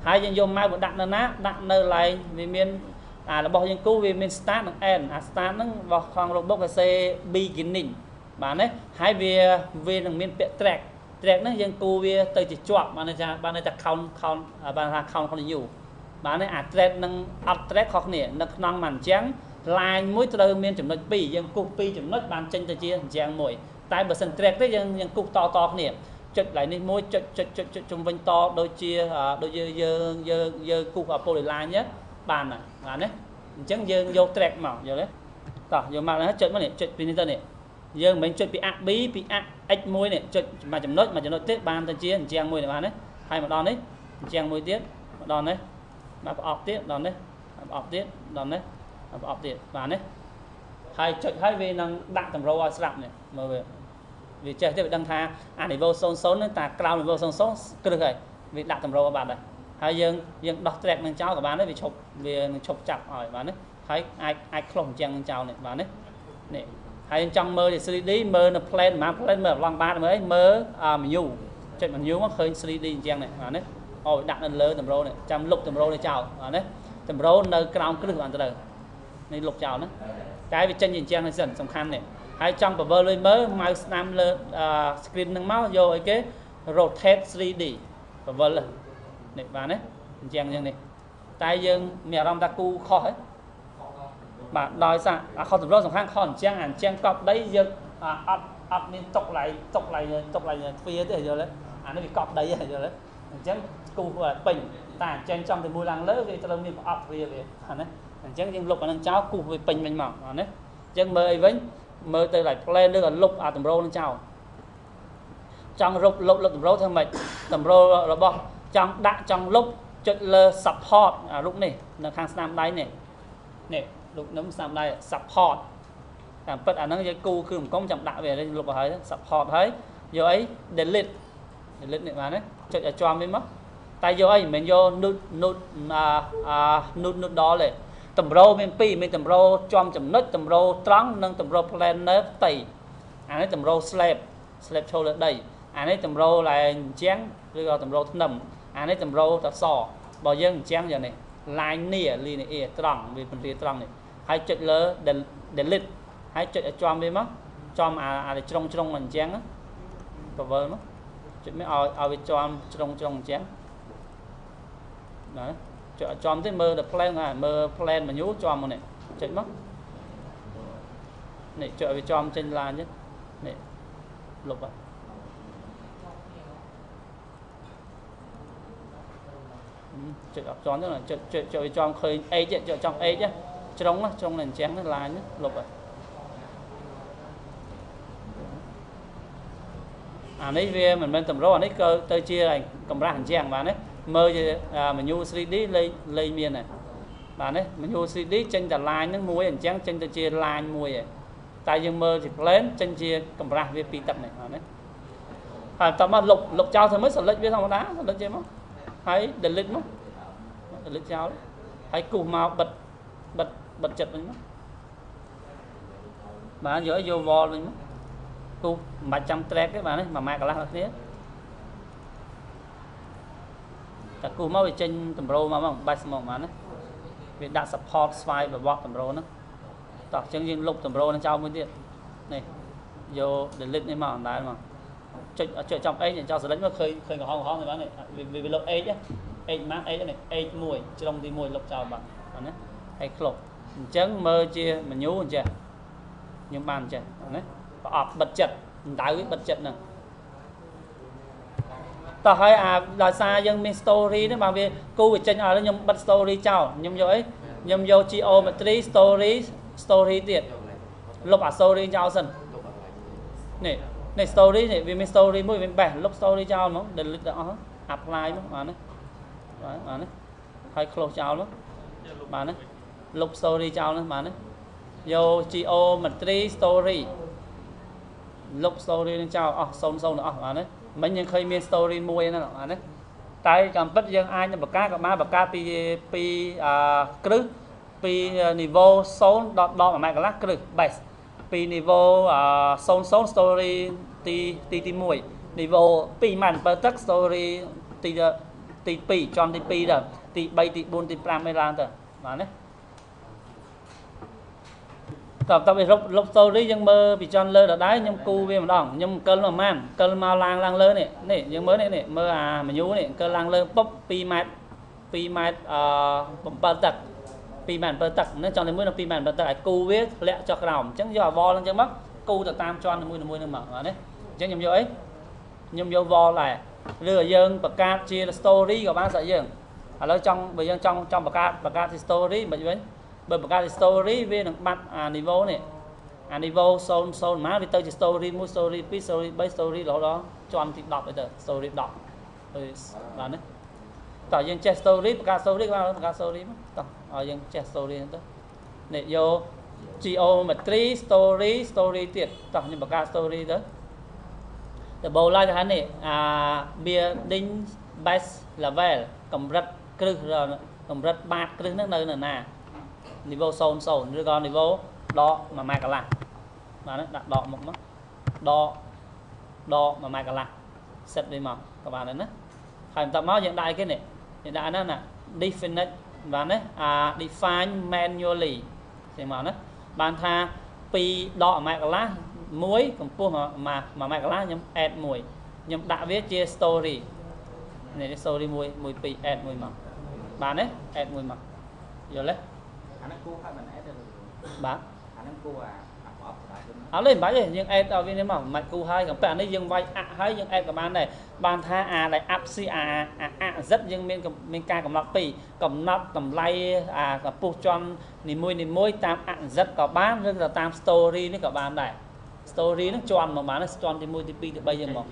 hai dân dùng mai một đặt nơi lại vì mình là bỏ dân cu vì mình start bằng end start nó vào khoảng robot cái xe beginning bạn ấy hai về thằng mình bị track nó dân cu vì tới chỉ chọn bạn này ta count bạn không nhiều bạn ấy track nâng up track khó nè nó năng màn trắng line mỗi từ mình chấm nói pi dân cu pi chấm nói bàn chân từ chia trang mỗi តែបើសិន track ទេយើងគូសតគ្នាចុចកន្លែងនេះមួយចុចជំវិញតដូចជាដូចយើងគូស polyline បានណាបាទណាអញ្ចឹងយើងយក track មកយល់ទេតោះយកមកហើយចុចមកនេះចុចពីនេះទៅនេះយើងមិនមែនចុចពីអាក់ B ពីអាក់ X មួយនេះចុចមួយចំណុចទៀតបានទៅជាអញ្ចឹងមួយនេះបានណាហើយមកដល់នេះអញ្ចឹងមួយទៀតមកដល់នេះមកប្រអប់ទៀតដល់នេះប្រអប់ទៀតដល់នេះប្រអប់ទៀតបានណាហើយចុចហើយវានឹងដាក់តម្រូវឲ្យស្រាប់នេះមើលវាចេះទេវាដឹងថាអា niveau 00ហ្នឹងតាក្រោម niveau 00គ្រឹះហើយវាដាក់តម្រូវឲ្យបាត់ហើយយើងដោះ track នឹងចោលក៏បានដែរវាឈប់វានឹងឈប់ចាប់ឲ្យបានណាហើយអាចខ្លុះអញ្ចឹងនឹងចោលនេះបានណានេះហើយចង់មើល 3D មើលនៅ plane មក plane មើលឡងបាតមើលមើល menu ចុច menu មកឃើញ 3D អញ្ចឹងនេះបាទណាអូដាក់នៅលើតម្រូវនេះចាំលុបតម្រូវនេះចោលបាទណាតម្រូវនៅក្រោមគ្រឹះបានទៅនេះលុបចោលណាតែវាចេញអញ្ចឹងនេះសិនសំខាន់នេះហើយចង់បវលលុយមើល mouse ស្ដាំលើ screen ហ្នឹងមកយកអីគេ rotate 3D បវលនេះបាទណាអញ្ចឹងនេះតែយើងមានអារម្មណ៍ថាគូខុសហ៎បាទដោយសារខុសតម្រូវសំខាន់ខុសអញ្ចឹងកប់ដីយើងអត់មានតុកឡៃទ្វារទេយល់ទេអានេះវាកប់ដីយល់ទេអញ្ចឹងគូពេញតែអញ្ចឹងចង់ទៅមួយឡើងលើវាត្រូវមានប្រអប់ទ្វារវាណាអញ្ចឹងយើងលុបអានឹងចោលគូវាពេញវិញមកណាអញ្ចឹងមើលអីវិញមើលទៅlại plane ឬក៏លុបអាតម្រូវនឹងចោលចង់លុបតម្រូវធ្វើម៉េចតម្រូវរបស់ចង់ដាក់ចង់លុបចុចលើ support អារូបនេះនៅខាងស្នាមដៃនេះរូបនឹងស្នាមដៃ support តាមពិតអាហ្នឹងយើងគូគឺអង្គមចាំដាក់វាលុបឲ្យហើយ support ហើយយកអី delete នេះបានទេចុចឲ្យជាប់វិញមកតែយកអីមិនមែនយក node ដល់ទេតម្រូវមានពីរមានតម្រូវជាប់ចំណុចតម្រូវត្រង់និងតម្រូវ planar ផ្ទៃអានេះតម្រូវ slab ឈរលើដីអានេះតម្រូវឡើងអញ្ចឹងឬក៏តម្រូវធ្នឹមអានេះតម្រូវតសបើយើងអញ្ចឹងយ៉ាងនេះ line linear ត្រង់វាពន្លាត្រង់នេះហើយចុចលើ delete ហើយចុចឲ្យជាប់វាមកចំអាជ្រុងអញ្ចឹងបវលមកចុចមកឲ្យវាជាប់ជ្រុងអញ្ចឹងណាចុចឲ្យចំទេមើល plane ហ្នឹងមើល plane menu ជាប់មកនេះចុចមកនេះចុចឲ្យវាចំចេញឡានអញ្ចឹងនេះលុបចុចអត់ចំទេចុចឲ្យចំឃើញ H ចុចចំ H ជ្រុងនេះអញ្ចឹងឡានលុបអានេះវាមិនមែនតម្រូវអានេះក៏ទៅជាកម្រាស់អញ្ចឹងបាទណាមើលជា menu 3D លេងមានបាទណា menu 3D ចេញតែ line ហ្នឹងមួយអញ្ចឹងចេញទៅជា line មួយឯងតែយើងមើលជា plane ចេញជាកម្រាស់វាពីរទឹកនេះបាទណាហើយតមកលុបចោលធ្វើម៉េច select វាធម្មតា select ចេញមកហើយ delete មក delete ចោលហើយគូសមកបិទចិត្តវិញមកបាទយក wall វិញមកគូមិនបាច់ចាំ track ទេបាទនេះមួយម៉ាកន្លះដល់គ្នាតែគូមកវាចេញតម្រូវមកបាច់ស្មងបាទណាវាដាក់ support ស្វ័យរបស់តម្រូវហ្នឹងតោះអញ្ចឹងយើងលុបតម្រូវហ្នឹងចោលមួយទៀតនេះយក delete នេះមកអណ្ដែលមកចុចចំ X ចោល select មកឃើញកំហុសនេះបាទនេះវាលុប X ម៉ាក X នេះ X1 ជ្រុងទី1លុបចោលបាទណាហើយខ្លុបអញ្ចឹងមើលជា menu អញ្ចឹងខ្ញុំបានអញ្ចឹងណាប្រអប់បិទចិត្តដៅបិទចិត្តហ្នឹងតោះហើយដោយសារយើងមាន story ហ្នឹងបើវាគូវាចេញឲ្យខ្ញុំបិទ story ចោលខ្ញុំយកអីខ្ញុំយក geometry story ទៀតលុបអា story ចោលសិននេះ story នេះវាមាន story មួយវាបេះលុប story ចោលហ្មង delete ទៅអស់ apply មកបាទណាបាទណាហើយ close ចោលមកបាទណាលុប story ចោលហ្នឹងបាទណាយក geometry story លុប story នឹងចោលអស់00ទៅអស់បាទណាមិញយើងឃើញមាន story មួយហ្នឹងបាទណាតែតាមពិតយើងអាចនឹងបង្កើតក៏បានបង្កើតពីគ្រឹះពី niveau 0ដល់1ម៉ែត្រកន្លះគ្រឹះ base ពី niveau 00 story ទី1 niveau 2ម៉ែត្រ7ទឹក story ទី2ចំទី2ដល់ទី3ទី4ទី5ឯឡើងទៅបាទណាតើវាលុប story យើងមើលពីចន់លើដដែលខ្ញុំគូវាម្ដងខ្ញុំកិលមកប៉ុន្មានកិលមកឡើងលើនេះយើងមើលនេះមើលអា menu នេះកិលឡើងលើពុប2ម៉ែត្រ7ទឹក2ម៉ែត្រ7ទឹកហ្នឹងចង់តែមួយនៅ2ម៉ែត្រ7ទឹកឲ្យគូវាធ្លាក់ចុះក្រោមអញ្ចឹងយកអាវ៉លហ្នឹងអញ្ចឹងមក គូទៅតាមជាន់មួយនឹងមកបាទនេះអញ្ចឹងខ្ញុំយកអីខ្ញុំយក wall ដែរឬយើងបង្កើតជា story ក៏បានស្អីយើងឥឡូវចង់បើយើងចង់បង្កើតជា story មិនវិញបើបង្កើតជា story វានឹងបាត់អា niveau នេះអា niveau 0 មកវាទៅជា story 1 story 2 story 3 story រហូតដល់ជាន់ទី10ទៅ story 10ទៅបាទនេះតើយើងចេះ story បង្កើត story ក៏បានបង្កើត story មកតោះឲ្យយើងចេះ story ហ្នឹងទៅនេះយក geometry story ទៀតតោះខ្ញុំបង្កើត story ទៅដំបូងឡើយគេហៅនេះbuilding base level កម្រិតគ្រឹះកម្រិតបាតគ្រឹះហ្នឹងនៅណា niveau 00ឬក៏ niveau ដក1ម៉ែត្រកន្លះបាទហ្នឹងដាក់ដកមកដក1ម៉ែត្រកន្លះ set វាមកក៏បានដែរណាហើយបន្ទាប់មកយើងដាក់អីគេនេះយើងដាក់ហ្នឹងណា definite បាទណាdefine manually ចឹងមកណាបានថាពីដក1ម៉ែត្រកន្លះ1កម្ពស់1ម៉ែត្រកន្លះខ្ញុំ add 1ខ្ញុំដាក់វាជា story នេះ story 1 2 add 1មកបានទេ add 1មកយល់ទេអាហ្នឹងគូហើយមិន add ទេបាទអាហ្នឹងគូប្រអប់ស្ដាយទៅអត់ទេមិនបាច់ទេយើង add ឲ្យវានេះមកមិនបាច់គូហើយក៏ប៉ុន្តែនេះយើងវាយអាក់ហើយយើង add ក៏បានដែរបានថាអាដែល up ស៊ីអា z យើងមានការកំណត់ពីរកំណត់តម្លៃអាកម្ពស់ជាន់នីមួយតាម z ក៏បានឬក៏តាម story នេះក៏បានដែរ story ហ្នឹងជាន់មកបានជាន់ទី1ទី2ទី3យើងមក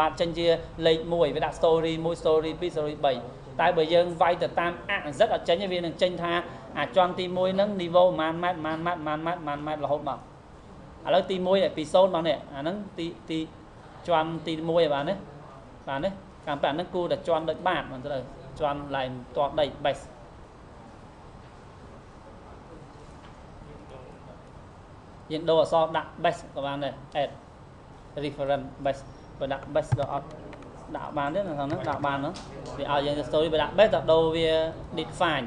បាទចេញជាលេខ1វាដាក់ story 1 story 2 story 3តែបើយើងវាយទៅតាម z អត់ចេញទេវានឹងចេញថាអាចន់ទី1ហ្នឹង niveau ប៉ុន្មានម៉ែត្ររហូតមកឥឡូវទី1ពី0មកនេះអាហ្នឹងទីជាន់ទី1ឲ្យបានទេបាទនេះតាមប៉ាហ្នឹងគួរតែជាន់ដូចបាតមិនត្រូវជាន់ឡើងតដី base យើងដូរអក្សរដាក់ base ក៏បានដែរ add reference base បើដាក់ base ដល់អត់ដាក់បានទេនៅខាងហ្នឹងដាក់បានហ្នឹងវាឲ្យយើង story បើដាក់ base ដល់ដូរវា define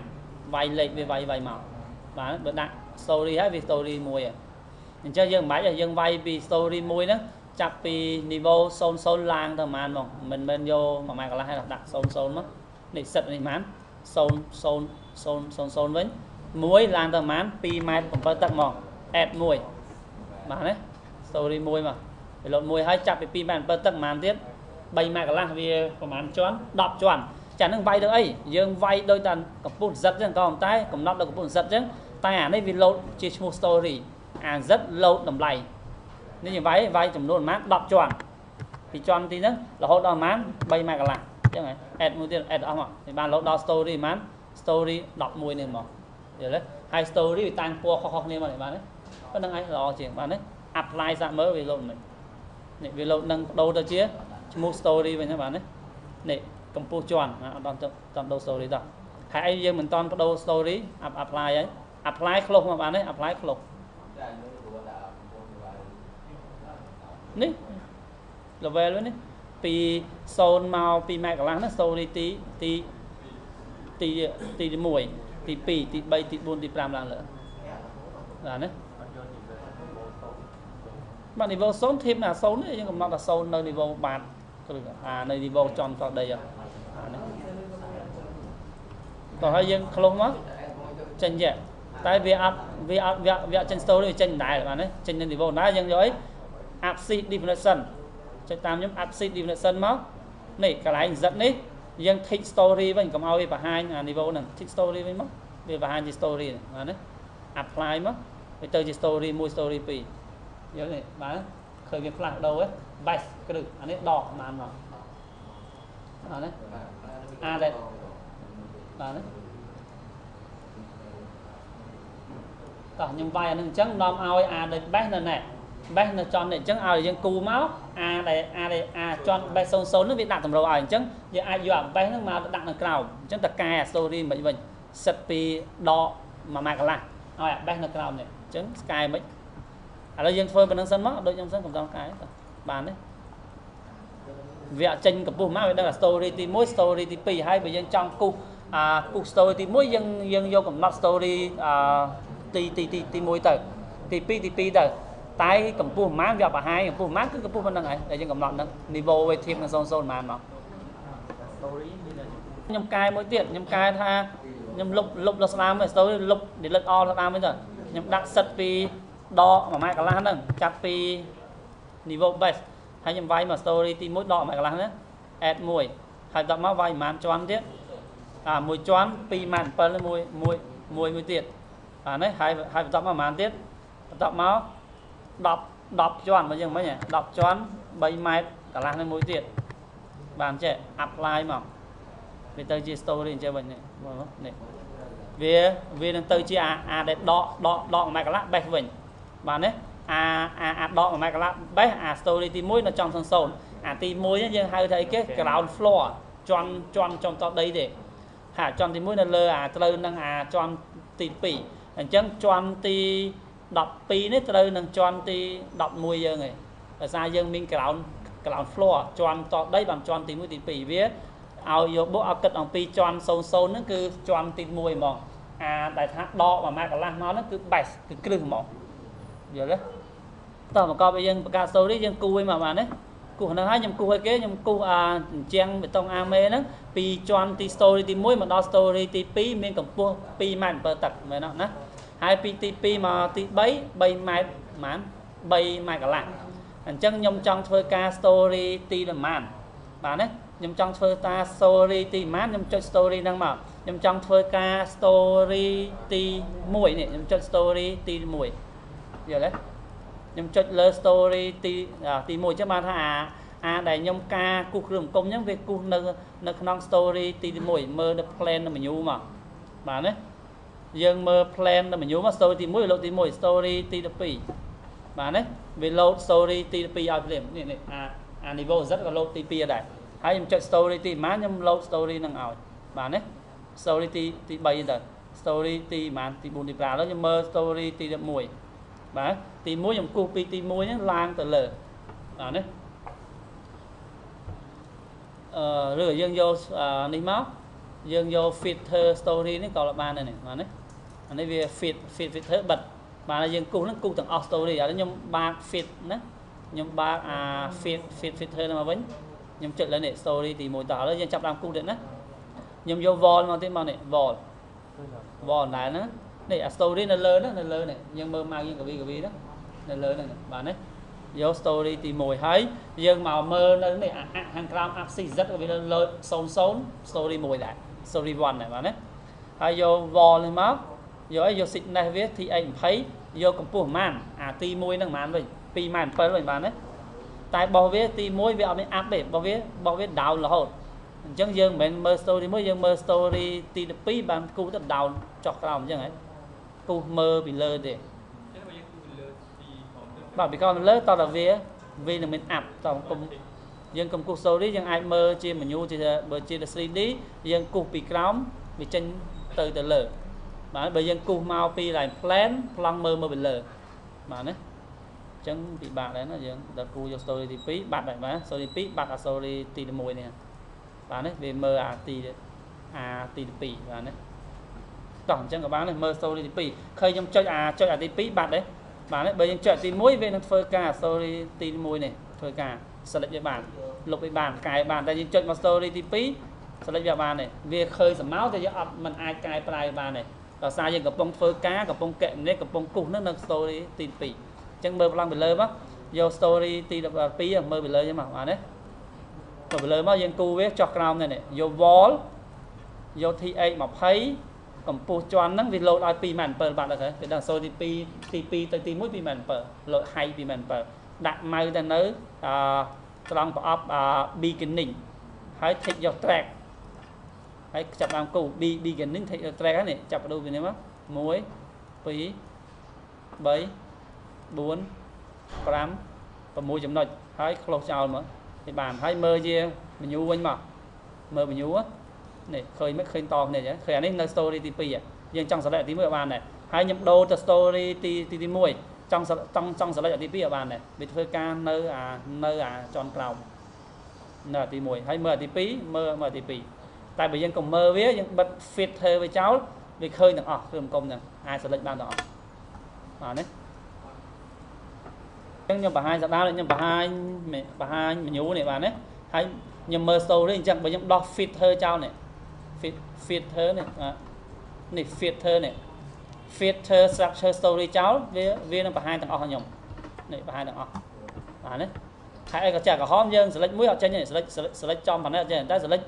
វាយលេខវាវាយមកបាទបើដាក់ story ហើយវា story មួយអញ្ចឹងយើងមិនបាច់យើងវាយពី story មួយហ្នឹងចាប់ពី niveau 00ឡើងទៅប្រហែលមកមិនមែនយក1ម៉ែត្រកន្លះហើយដាក់00មកនេះសិតនេះប្រហែល00វិញ1ឡើងទៅប្រហែល2ម៉ែត្រ7ទឹកមក add 1បាទណា story 1មកវាលោត1ហើយចាប់ពី2ម៉ែត្រ7ទឹកប្រហែលទៀត3ម៉ែត្រកន្លះវាប្រហែលជាន់10ជាន់ចាហ្នឹងវាយទៅអីយើងវាយដោយតែកម្ពស់ z ចឹងក៏តែកំណត់ដល់កម្ពស់ z ចឹងតែអានេះវាលោតជាឈ្មោះ story អា z លោតតម្លៃនេះយើងវាយចំនួនប្រហែល10ជាន់ពីជាន់ទីហ្នឹងរហូតដល់ប្រហែល3ម៉ែត្រកន្លះចឹងហើយ add មួយទៀត add អស់មកវាបានលោតដល់ story ប្រហែល story 11នេះមកយល់ទេហើយ story វាតាំងពណ៌ខុសៗគ្នាមកនេះបានទេប៉ុណ្្នឹងឯងល្អជាងបានទេ apply សាក់មើលវាលោតមិននេះវាលោតនឹងបដូរទៅជាឈ្មោះ story វិញហ្នឹងបានទេនេះកម្ពស់ជាន់អត់ដល់ដូរ story តោះហើយអីយើងមិនតន់បដូរ story apply ហើយ apply ខ្លុសមកបានទេ apply ខ្លុសនេះ level វិញនេះពី0មក2ម៉ែត្រកន្លះហ្នឹង story ទី1ទី2ទី3ទី4ទី5ឡើងលើបាទណាបាទ niveau 0ធៀបណា0នេះយើងកំណត់ថា0នៅ niveau បាតគឺនៅ niveau ចំតដីហ្នឹងតោះហើយយើងខ្លុសមកចេញយកតែវាអត់ចេញ story វាចេញដែរបាទណាចេញនៅ niveau ដែរយើងយកអី abscess definition ចុចតាមខ្ញុំ abscess definition មកនេះកន្លែង z នេះយើង tick story វិញកុំឲ្យវាបង្ហាញអា niveau ហ្នឹង tick story វិញមកវាបង្ហាញជា story បាទណា apply មកវាទៅជា story 1 story 2យល់ទេបាទឃើញវាផ្លាស់ប្ដូរហ៎ base គ្រឹះអានេះដកប្រហែលមកបាទណាadd បាទណាតោះខ្ញុំវាយអានឹងអញ្ចឹងនាំឲ្យអាដែល base នៅណែ base នៅចំនេះអញ្ចឹងឲ្យយើងគូមកអាជាន់ base 00នោះវាដាក់តម្រូវឲ្យអញ្ចឹងយើងអាចយកអា base ហ្នឹងមកដាក់នៅក្រោមអញ្ចឹងតកែអា story មិនវិញសិតពីដក1ម៉ែត្រកន្លះឲ្យអា base នៅក្រោមនេះអញ្ចឹងស្កែមិនឥឡូវយើងធ្វើប៉ុណ្្នឹងសិនមកដូចខ្ញុំសិនកុំតកែបានទេវាចេញកម្ពស់មកវាដឹងថា story ទី1 story ទី2ហើយបើយើងចង់គូស story ទី1យើងយកកំណត់ story ទី1ទៅទី2ទី2ទៅតែកម្ពស់ប៉ុន្មានវាបង្ហាញកម្ពស់ប៉ុន្មានគឺកម្ពស់ប៉ុណ្្នឹងហើយតែយើងកំណត់ហ្នឹង niveau វាធៀបនឹង00ប៉ុន្មានមក story ខ្ញុំកែមួយទៀតខ្ញុំកែថាខ្ញុំលុបដល់ស្ដាមវិញ story លុប delete all ស្ដាមវិញទៅខ្ញុំដាក់សិតពី đo mà mai cả lan nâng chặt pi niveau base hay nhầm vai mà story thì mỗi đo mai cả lan nữa add mùi hay tập máu vai màn choán tiết mùi choán pi màn per lên mùi tiết đấy hai tập mà màn tiết tập máu đọc choán bây giờ mấy nhỉ đọc choán 3 mét cả lan lên mùi tiết bàn trẻ apply mà về tới chia story chơi bệnh này về đến tới chia để đọ mà cái lát bạch vịnh bạn đấy đọ mà cái lát bạch story thì mũi nó trong sân sồn thì mũi nhưng hai thấy cái ground floor tròn trong tao đây để tròn thì mũi nó lơ tơ năng tròn tì pì chân tròn tì đọc pi đấy tơ năng tròn tì đọc mùi giờ này ở xa dân mình ground floor tròn tao đây bằng tròn tì mũi tì pì viết ao vô bộ ao cất ông pi tròn sâu nó cứ tròn tì mùi mỏng đại thác đo mà mai cả lan nó cứ bạch cứ cưng mỏng giờ đấy tao mà coi bây giờ cả số đấy dân cu ấy mà đấy cu nó hay nhầm cu hay kế nhầm cu trang bê tông ame đó pi tròn ti story ti muối mà đo story ti pi miền cầm pua pi màn bờ tật mày nó nè hai pi ti pi mà ti bay mai màn bay mai cả lan anh chân nhom trong phơi ca story ti là màn bạn đấy nhom trong phơi ta story ti màn nhom cho story năng mà nhom trong phơi ca story ti muối này nhom cho story ti muối giờ đấy nhom cho lơ story ti muối chứ mà tha đại nhom ca cu rừng công nhắm về cu nơ non story ti muối mơ the plan là mình nhu mà bạn đấy dân mơ plan là mình nhu mà story ti muối lộ ti muối story ti the pi bạn đấy về load story ti the pi ao điểm này niveau rất là load ti pi ở đây hay nhom cho story ti má nhom load story năng ảo bạn đấy story ti bay giờ story ti màn ti bùn ti bả đó nhưng mơ story ti được mùi bà ti muối nhom cu pi ti muối nhá lang từ lờ đấy rồi dân vô đi máu dân vô fit story này còn là ba này mà đấy anh ấy về fit thơ bật bà là dân cu nó cu từng off story ở đó nhom ba fit nữa nhom ba fit thơ mà vẫn nhom chuyện lên này story thì mùi tỏ đó dân chập làm cu điện đó nhom vô vol mà tên mà này vol này nữa này story nó lơ này nhưng mơ mang những cái vi đó nó lơ này bạn đấy vô story thì mùi thấy dân màu mơ nó này hàng gram axis rất là vì lơ sôn story mùi lại story one này bạn đấy hay vô vol lên máu vô xịt này viết thì anh thấy vô cầm pua màn ti mùi năng màn vậy pi màn per rồi bạn đấy tại bao viết ti mùi về ông áp để bao viết đào là hột chân dân mình mơ story mới dân mơ story ti được pi bạn cu tất đào chọc lòng chứ ấy cu mơ bị lơ để bảo bị con lớn tao là vì là mình áp tao cùng dân cầm cu story dân ai mơ chia mà nhu thì bờ chia là 3D dân cu bị cóng bị chân từ lơ mà bây dân cu mau pi lại plan long mơ bị lơ mà đấy chân bị bạn đấy nó dân đặt cu vô story ti pi bạn lại mà story pi bạn story ti được mùi này bạn đấy về mơ ti pi bạn đấy tổng chân của bạn này mơ story pi khơi trong chơi ti pi bạn đấy bây giờ chơi ti muối về nó phơi cả story ti muối này phơi cả select cho bạn lục với bạn cài bạn tại vì chơi mà story ti pi select cho bạn này về khơi sầm máu thì mình ai cài play bạn này và sao giờ gặp bông phơi cá gặp bông kẹm đấy gặp bông cục nó story ti pi chân mơ lăng bị lơ mất vô story ti pi mơ bị lơ chứ mà bạn đấy rồi lời mà dân cu với cho crown này vô wall vô thi a mà thấy còn pu choan nắng vì load IP màn per bạn là thế cái đằng sau TP tới tí mũi pi màn per load hay pi màn per đặt mai ta nới trong up beginning hãy thích vô track hãy chập làm cụ beginning thích track này chập đâu vì nếu mà muối pi 7 4 5 và muối chấm nội hãy close out mà thì bạn thấy mơ gì mình nhu anh mà mơ mình nhu á này khơi mất khơi to này chứ khơi anh ấy story TP nhưng trong số lại tí mười bạn này hay nhậm đô cho story ti mùi trong số lại TP ở bạn này bị phơi ca nơi tròn cầu nở tí mùi hay mơ TP mơ TP tại bởi dân cùng mơ viết nhưng bật fit thơ với cháu vì khơi được thường công này ai số lệnh ban đó đấy nhưng bà hai đa nhưng bà hai mình nhú này bạn đấy hay nhưng mơ story chẳng bởi những đọc fit thơ trao này fit thơ này này fit thơ này filter structure story ចោលវានឹងបង្ហាញទាំងអស់ខ្ញុំនេះបង្ហាញទាំងអស់បាទណាហើយក៏ចាក់ក្រហមយើងselectមួយអត់ចេញទេselectចំប៉ុណ្ណេះអត់ចេញតែselect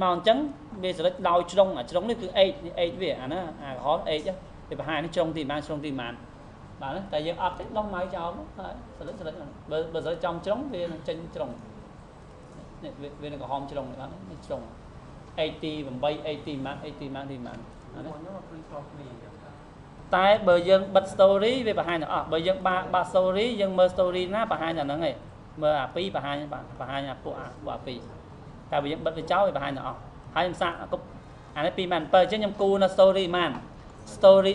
មកអញ្ចឹងវាselectដោយជ្រុងអាជ្រុងនេះគឺ age វាអាណាអាក្រហម age វាបង្ហាញនេះជ្រុងទីប៉ុន្មានបាទណាតែយើងអត់ទេដុំម៉ៅចោលហើយselect បើselectចំជ្រុងវានឹងចេញជ្រុងនេះវានឹងក្រហមជ្រុងបាទនេះជ្រុង 88 80 ទីម៉ានតែបើយើងបិទ story វាបង្ហាញទាំងអស់បើយើងបាក់ story យើងមើល story ណាបង្ហាញតែហ្នឹងឯងមើលអា2បង្ហាញអាពួកអា2តែបើយើងបិទវាចោលវាបង្ហាញទាំងអស់ហើយខ្ញុំសាកអានេះ2ម៉ែត្រ7អញ្ចឹងខ្ញុំគូនៅ story ម៉ាន story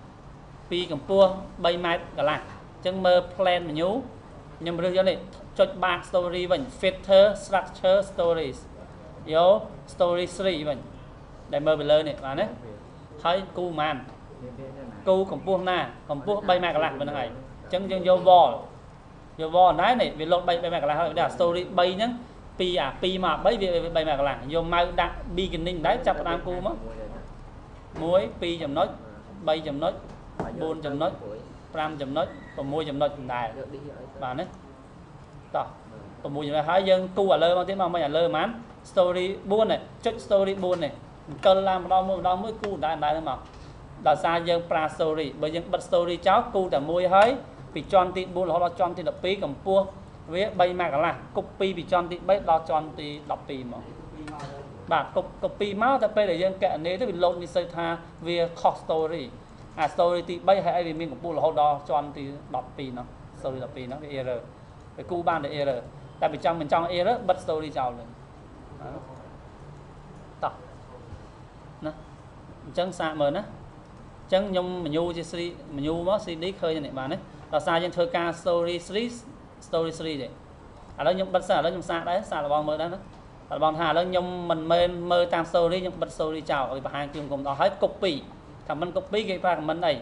3ពីកម្ពស់3ម៉ែត្រកន្លះអញ្ចឹងមើល plan menu ខ្ញុំរើសយកនេះចុចបាក់ story វិញ filter structure stories យក story 3វិញដែលមើលពីលើនេះបាទណាហើយគូម៉ានគូកម្ពស់ណាកម្ពស់3ម៉ែត្រកន្លះប៉ុណ្្នឹងហើយអញ្ចឹងយើងយក wall ដែរនេះវាលោត3ម៉ែត្រកន្លះហើយដាក់ story 3ហ្នឹងពីអា2មក3វា3ម៉ែត្រកន្លះយកម៉ៅដាក់ beginning ដែរចាប់ផ្ដើមគូមក1 2ចំណុច3ចំណុច4ចំណុច5ចំណុច6ចំណុចដែរបាទណាតោះ6ចំណុចហើយយើងគូឥឡូវមកទៀតមកមិនឥឡូវហ្មង story 4នេះចុច story 4នេះអង្គលឡើងម្ដងមួយគូដែរទៅមកដោយសារយើងប្រើ story បើយើងបិទ story ចោលគូតែមួយហើយពីជាន់ទី4រហូតដល់ជាន់ទី12កម្ពស់វា3ម៉ែត្រកន្លះ copy ពីជាន់ទី3ដល់ជាន់ទី12មកបាទ copy មកតែពេលដែលយើងកណនីទៅវាលោតនេះសូវថាវាខុស story អា story ទី3ហើយវាមានកម្ពស់រហូតដល់ជាន់ទី12នោះ story 12នោះវា error វាគូបានតែ error តែបើចង់មិនចង់ error បិទ story ចោលវិញតោះណាអញ្ចឹងសាកមើលណាអញ្ចឹងខ្ញុំ menu ជា menu មក CD ឃើញនេះបាទណាដល់សារយើងធ្វើការ story 3ទេឥឡូវខ្ញុំបិទសិនឥឡូវខ្ញុំសាកដែរសាករបស់មើលដែរណារបស់ថាឥឡូវខ្ញុំមិនមែនមើលតាម story ខ្ញុំបិទ story ចោលឲ្យបង្ហាញខ្ញុំគុំដល់ហើយ copy comment copy គេប្រើ comment អី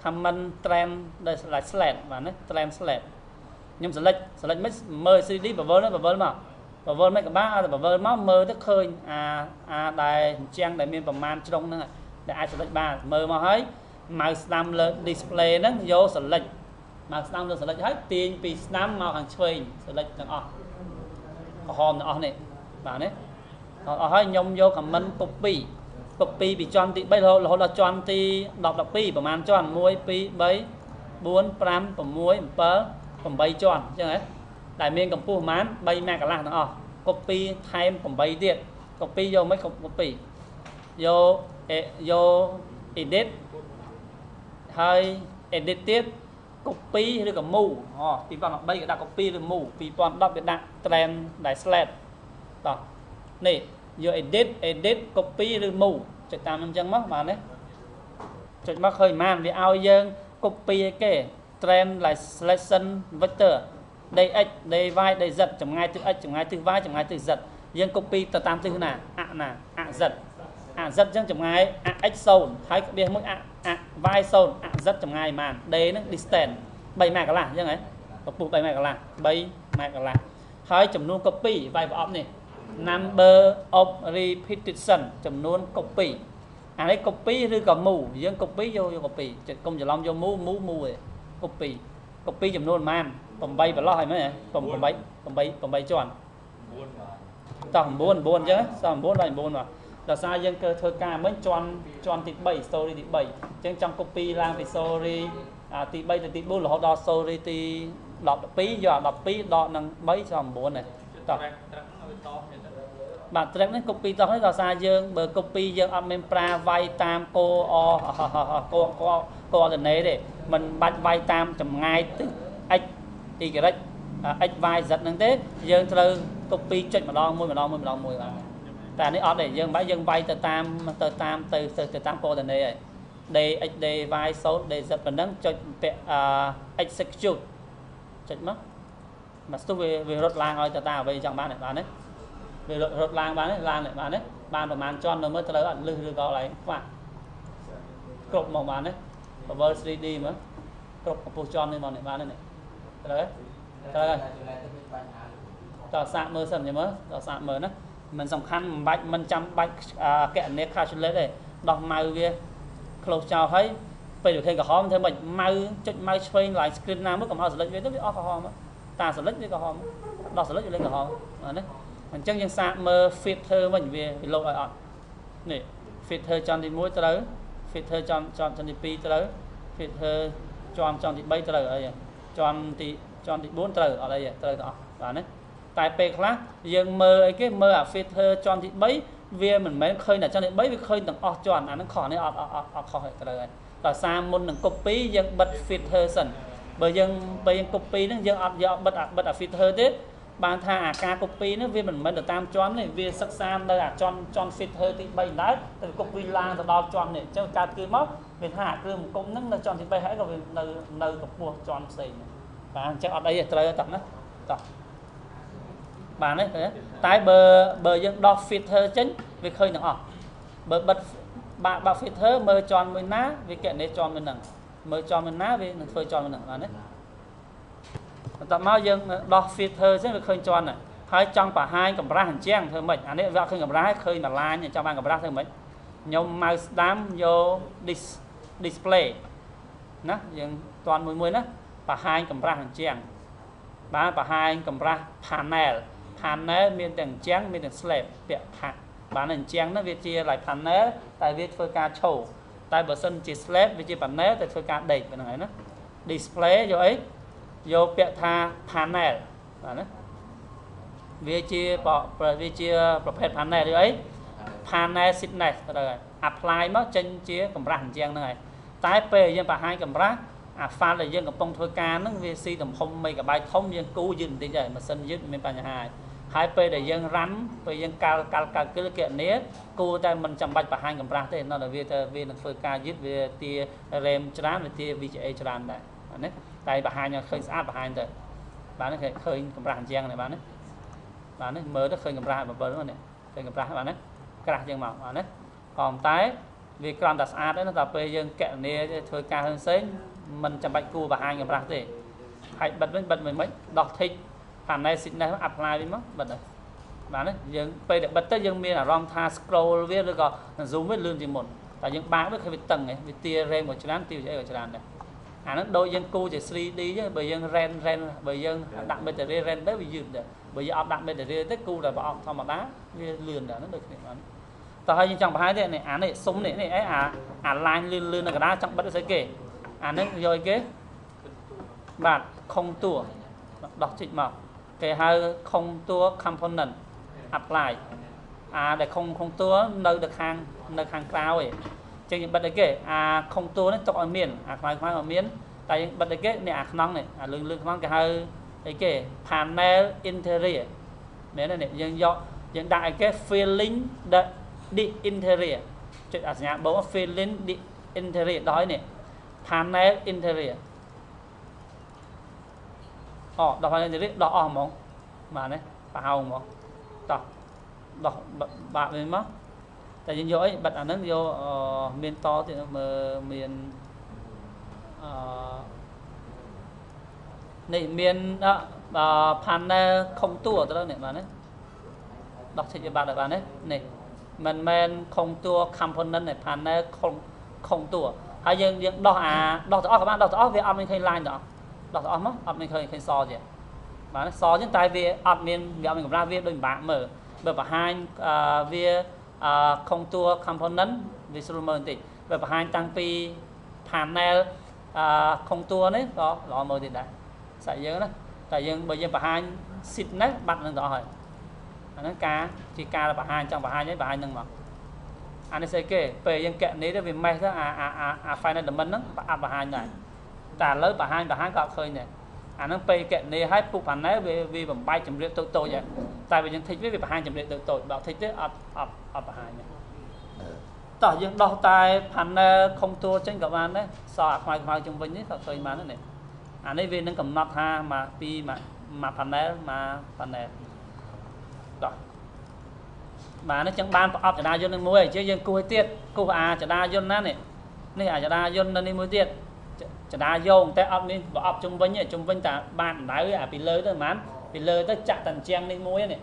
comment trend ដែល slide បាទណា trend slide ខ្ញុំ select មិនមើល CD បវលមកបវលមិនក៏បានឲ្យបវលមកមើលទៅឃើញអាដែលអញ្ចឹងដែលមានប្រមាណជ្រុងហ្នឹងដែលអាច select បានមើលមកហើយ mouse ស្ដាំលើ display ហ្នឹងយក select មកស្ដាំលើ select ហើយទាញពីស្ដាំមកខាងឆ្វេង select ទាំងអស់ក្រហមទាំងអស់នេះបាទនេះអស់ហើយខ្ញុំយក comment copy ពីជាន់ទី3រហូតដល់ជាន់ទី10 12ប្រហែលជាន់1 2 3 4 5 6 7 8ជាន់អញ្ចឹងហ៎ដែលមានកម្ពស់ប្រហែល3ម៉ែត្រកន្លះទាំងអស់ copy ថែម8ទៀត copy យកមិន copy យក edit ហើយ edit ទៀត copy ឬក៏ move 2013គេដាក់ copy ឬ move 2010គេដាក់ trend ដែល slide តោះនេះយក edit copy ឬ move ចុចតាមអញ្ចឹងមកបាទនេះចុចមកឃើញប៉ុន្មានវាឲ្យយើង copy ឯគេ trend ដែល selection vector dx dy dz ចម្ងាយទិស x ចម្ងាយទិស y ចម្ងាយទិស z យើង copy ទៅតាមទិសណាអ z អ z អញ្ចឹងចម្ងាយ x 0ហើយក្បៀសមួយy 0 z ចម្ងាយប៉ុន្មាន d ហ្នឹង distance 3ម៉ែត្រកន្លះអញ្ចឹងហ៎កម្ពស់3ម៉ែត្រកន្លះ3ម៉ែត្រកន្លះហើយចំនួន copy វាយប្រអប់នេះ number of repetition ចំនួន copy អានេះ copy ឬក៏ move យើង copy យក copy កុំច្រឡំយក move ទេ copy ចំនួនប៉ុន្មាន8ប្រឡោះហើយមែនហ៎8ជាន់តោះ9អញ្ចឹងសល់9ដល់9មកដល់សារយើងធ្វើការមិញជាន់ទី3 story ទី3អញ្ចឹងចង់ copy ឡើងពី story ទី3ទៅទី4រហូតដល់ story ទី12យក12ដកនឹង3ចំ9នេះតោះបាទ track នេះ copy តោះនេះដល់សារយើងបើ copy យើងអត់មានប្រើវាយតាមគោcoordinate ទេមិនបាច់វាយតាមចម្ងាយទិស x y x y z ហ្នឹងទេយើងត្រូវ copy ចុចម្ដងមួយបាទតែនេះអត់ទេយើងវាយទៅតាម coordinate ហើយ dx dy 0 dz ប៉ុណ្ណឹងចុចពាក់ execute ចុចមកស្ទុះវារត់ឡើងឲ្យទៅតាមអ្វីចង់បានទេបាទនេះវារត់ឡើងបានទេឡើងនេះបាទនេះបានប្រហែលជាន់នៅមើលត្រូវអត់លឹះឬក៏ឡើងខ្វះគ្រប់មកបានទេ cover 3D មើលគ្រប់កម្ពស់ជាន់នេះមកនេះបានទេត្រូវហើយតើសាកមើលសិនញ៉ឹមមើលតើសាកមើលណាមិនសំខាន់មិនចាំបាច់កណនី calculate ទេដោះម៉ៅវា close ចោលហើយ ពេលឃើញក្រហមធ្វើមិនម៉ៅចុចម៉ៅឆ្វេងឡើង screen ណាមកកំហុស select វាទៅវាអស់ក្រហមតា select វាក្រហមដល់ select វាលេងក្រហមណាអញ្ចឹងយើងសាកមើល filter វិញវាលោតឲ្យអត់នេះ filter ចំទី1ត្រូវ filter ចំទី2ត្រូវ filter ចំទី3ត្រូវអីចំទី4ត្រូវអត់អីត្រូវទាំងអស់បាទណាតែពេលខ្លះយើងមើលអីគេមើលអា filter ចំទី3វាមិនមែនឃើញតែចំទី3វាឃើញទាំងអស់ជាន់អាហ្នឹងខុសនេះអត់ខុសត្រូវហើយដោយសារមុននឹង copy យើងបិទ filter សិនបើយើង copy ហ្នឹងយើងអត់យកបិទអា filter ទេបានថាអាការ copy ហ្នឹងវាមិនមែនទៅតាមជាន់ទេវាសិក្សានៅអាជាន់ filter ទី3ដែរទៅ copy ឡើងទៅដល់ជាន់នេះអញ្ចឹងកើតគឺមកវាថាគ្រឿងបង្គុំហ្នឹងនៅជាន់ទី3ហើយក៏វានៅកម្ពស់ជាន់ផ្សេងបាទអញ្ចឹងអត់អីទេត្រូវតែណាតោះបានទេតែបើយើងដោះ filter ចេញវាឃើញទាំងអស់បើបិទបាក់ filter មើលជាន់មួយណាវាកណេជាន់មួយហ្នឹងមើលជាន់មួយណាវានឹងធ្វើជាន់មួយហ្នឹងបានទេបន្ទាប់មកយើងដោះ filter ចឹងវាឃើញជាន់ហើយចង់បង្ហាញកម្រាស់អញ្ចឹងធ្វើម៉េចអានេះវាអត់ឃើញកម្រាស់ឃើញមួយឡាញចង់បានកម្រាស់ធ្វើម៉េចខ្ញុំ mouse ស្ដាំយក display ណាយើងតន់មួយណាបង្ហាញកម្រាស់អញ្ចឹងបានបង្ហាញកម្រាស់ panel មានទាំងអញ្ចឹងមានទាំង slab ពាក់ផាក់បានអញ្ចឹងណាវាជា like panel តែវាធ្វើការឈរតែបើសិនជា slab វាជា panel តែធ្វើការដេកប៉ុណ្្នឹងហើយណា display យកអីយកពាក្យថា panel បាទណាវាជាប្រភេទ panel ឬអី panel thickness ទៅហើយ apply មកចេញជាកម្រាស់អញ្ចឹងហ្នឹងហើយតែពេលយើងបង្ហាញកម្រាស់អា file ដែលយើងកំពុងធ្វើការហ្នឹងវាស៊ីទំហំ megabyte ធំយើងគូយឺតបន្តិចហើយម៉ាស៊ីនយឺតមានបញ្ហាហើយពេលដែលយើង run ពេលយើងកាលគិលគណនាគូតែមិនចាំបាច់បង្ហាញកម្រាស់ទេនៅតែវានឹងធ្វើការយឺតវាទា RAM ច្រើនវាទា VGA ច្រើនដែរបាទណាតែបង្ហាញឲ្យឃើញស្អាតបង្ហាញទៅបាទនេះឃើញកម្រាស់អញ្ចឹងនេះបាទនេះមើលទៅឃើញកម្រាស់7ហ្នឹងនេះឃើញកម្រាស់បាទណាក្រាស់ជាងមកបាទណាក៏តែវាគ្រាន់តែស្អាតទេតែពេលយើងកណនាធ្វើការផ្សេងមិនចាំបាច់គូបង្ហាញកម្រាស់ទេហើយបិទមិនដោះ tick panel thickness apply វិញមកបិទទៅបាទណាយើងពេលដែលបិទទៅយើងមានអារម្មណ៍ថា scroll វាឬក៏ zoom វាលឿនជាងមុនតែយើងបើកវាឃើញវាតឹងឯងវាទា RAM ក៏ច្រើនទា VGA ក៏ច្រើនដែរអាហ្នឹងដូចយើងគូជា 3D ចឹងបើយើង RAM បើយើងដាក់ battery RAM ទៅវាយឺតដែរបើយើងអត់ដាក់ battery ទៅគូតែប្រអប់ធម្មតាវាលឿនដែរហ្នឹងដូចគ្នាបាទតោះហើយយើងចង់បង្ហាញទេនេះអានេះសុំនេះអីអា line លឿននៅកណ្ដាលចង់បិទស្អីគេអាហ្នឹងយកអីគេបាទខុងតួដោះជីកមកគេហៅខុងតួ component apply អាដែលខុងតួនៅខាងក្រៅឯងចឹងយើងបិទអីគេអាខុងតួនេះទុកឲ្យមានអាខ្មៅអត់មានតែយើងបិទអីគេនេះអាខ្នងនេះអាលឿនខ្នងគេហៅអីគេ panel interior មែនទេនេះយើងដាក់អីគេ filling the interior ចុចអាសញ្ញាបូ filling the interior ដល់ហើយនេះ panel interior ដល់ហើយនេះដោះអស់ហ្មងបាទនេះប្រហោងហ្មងតោះដោះបាក់វិញមកតែយើងយកអីបិទអាហ្នឹងយកមានតទៀតមើលមាននេះមាន panel ខុងតួទៅនេះបាទនេះដោះឈិចវាបាត់ហើយបាទនេះមិនមែនខុងតួ component នៃ panel ខុងតួហើយយើងដោះទៅអស់ក៏បានដោះទៅអស់វាអត់មានឃើញ line ទៅអស់ដោះទៅអស់មកអត់មានឃើញសទេបាទសចឹងតែវាអត់មានកម្រាស់វាដូចពិបាកមើលបើបង្ហាញវាខុងតួ component វាស្រួលមើលបន្តិចបើបង្ហាញតាំងពី panel ខុងតួនេះក៏ល្អមើលទៀតដែរសាច់យើងណាតែយើងបើយើងបង្ហាញ sheet នេះបាត់នឹងទៅអស់ហើយអាហ្នឹងជាការបង្ហាញចង់បង្ហាញហ្នឹងបង្ហាញហ្នឹងមកអានេះស្អីគេពេលយើងកណនីទៅវាមេះទៅអា final element ហ្នឹងអត់បង្ហាញដែរតែឥឡូវបង្ហាញក៏អត់ឃើញដែរអាហ្នឹងពេលកណនីឲ្យពុក panel វាបំបែកចម្រៀកតូចៗហើយតែបើយើងធីកវាបង្ហាញចម្រៀកតូចៗបើធីកទេអត់បង្ហាញទេតោះយើងដោះតែ panel ខុងតួចេញក៏បានដែរសអាខ្មៅជុំវិញនេះក៏ឃើញបានដែរនេះអានេះវានឹងកំណត់ថាមក panel តោះបាទនេះចឹងបានប្រអប់ចរាយន្តនឹងមួយអញ្ចឹងយើងគូសឲ្យទៀតគូសអាចរាយន្តណានេះអាចរាយន្តនៅនេះមួយទៀតចរាយោងតែអត់មានប្រអប់ជុំវិញតែបានដៅអាពីលើទៅប្រហែលពីលើទៅចាក់តែអញ្ចឹងនេះមួយនេះ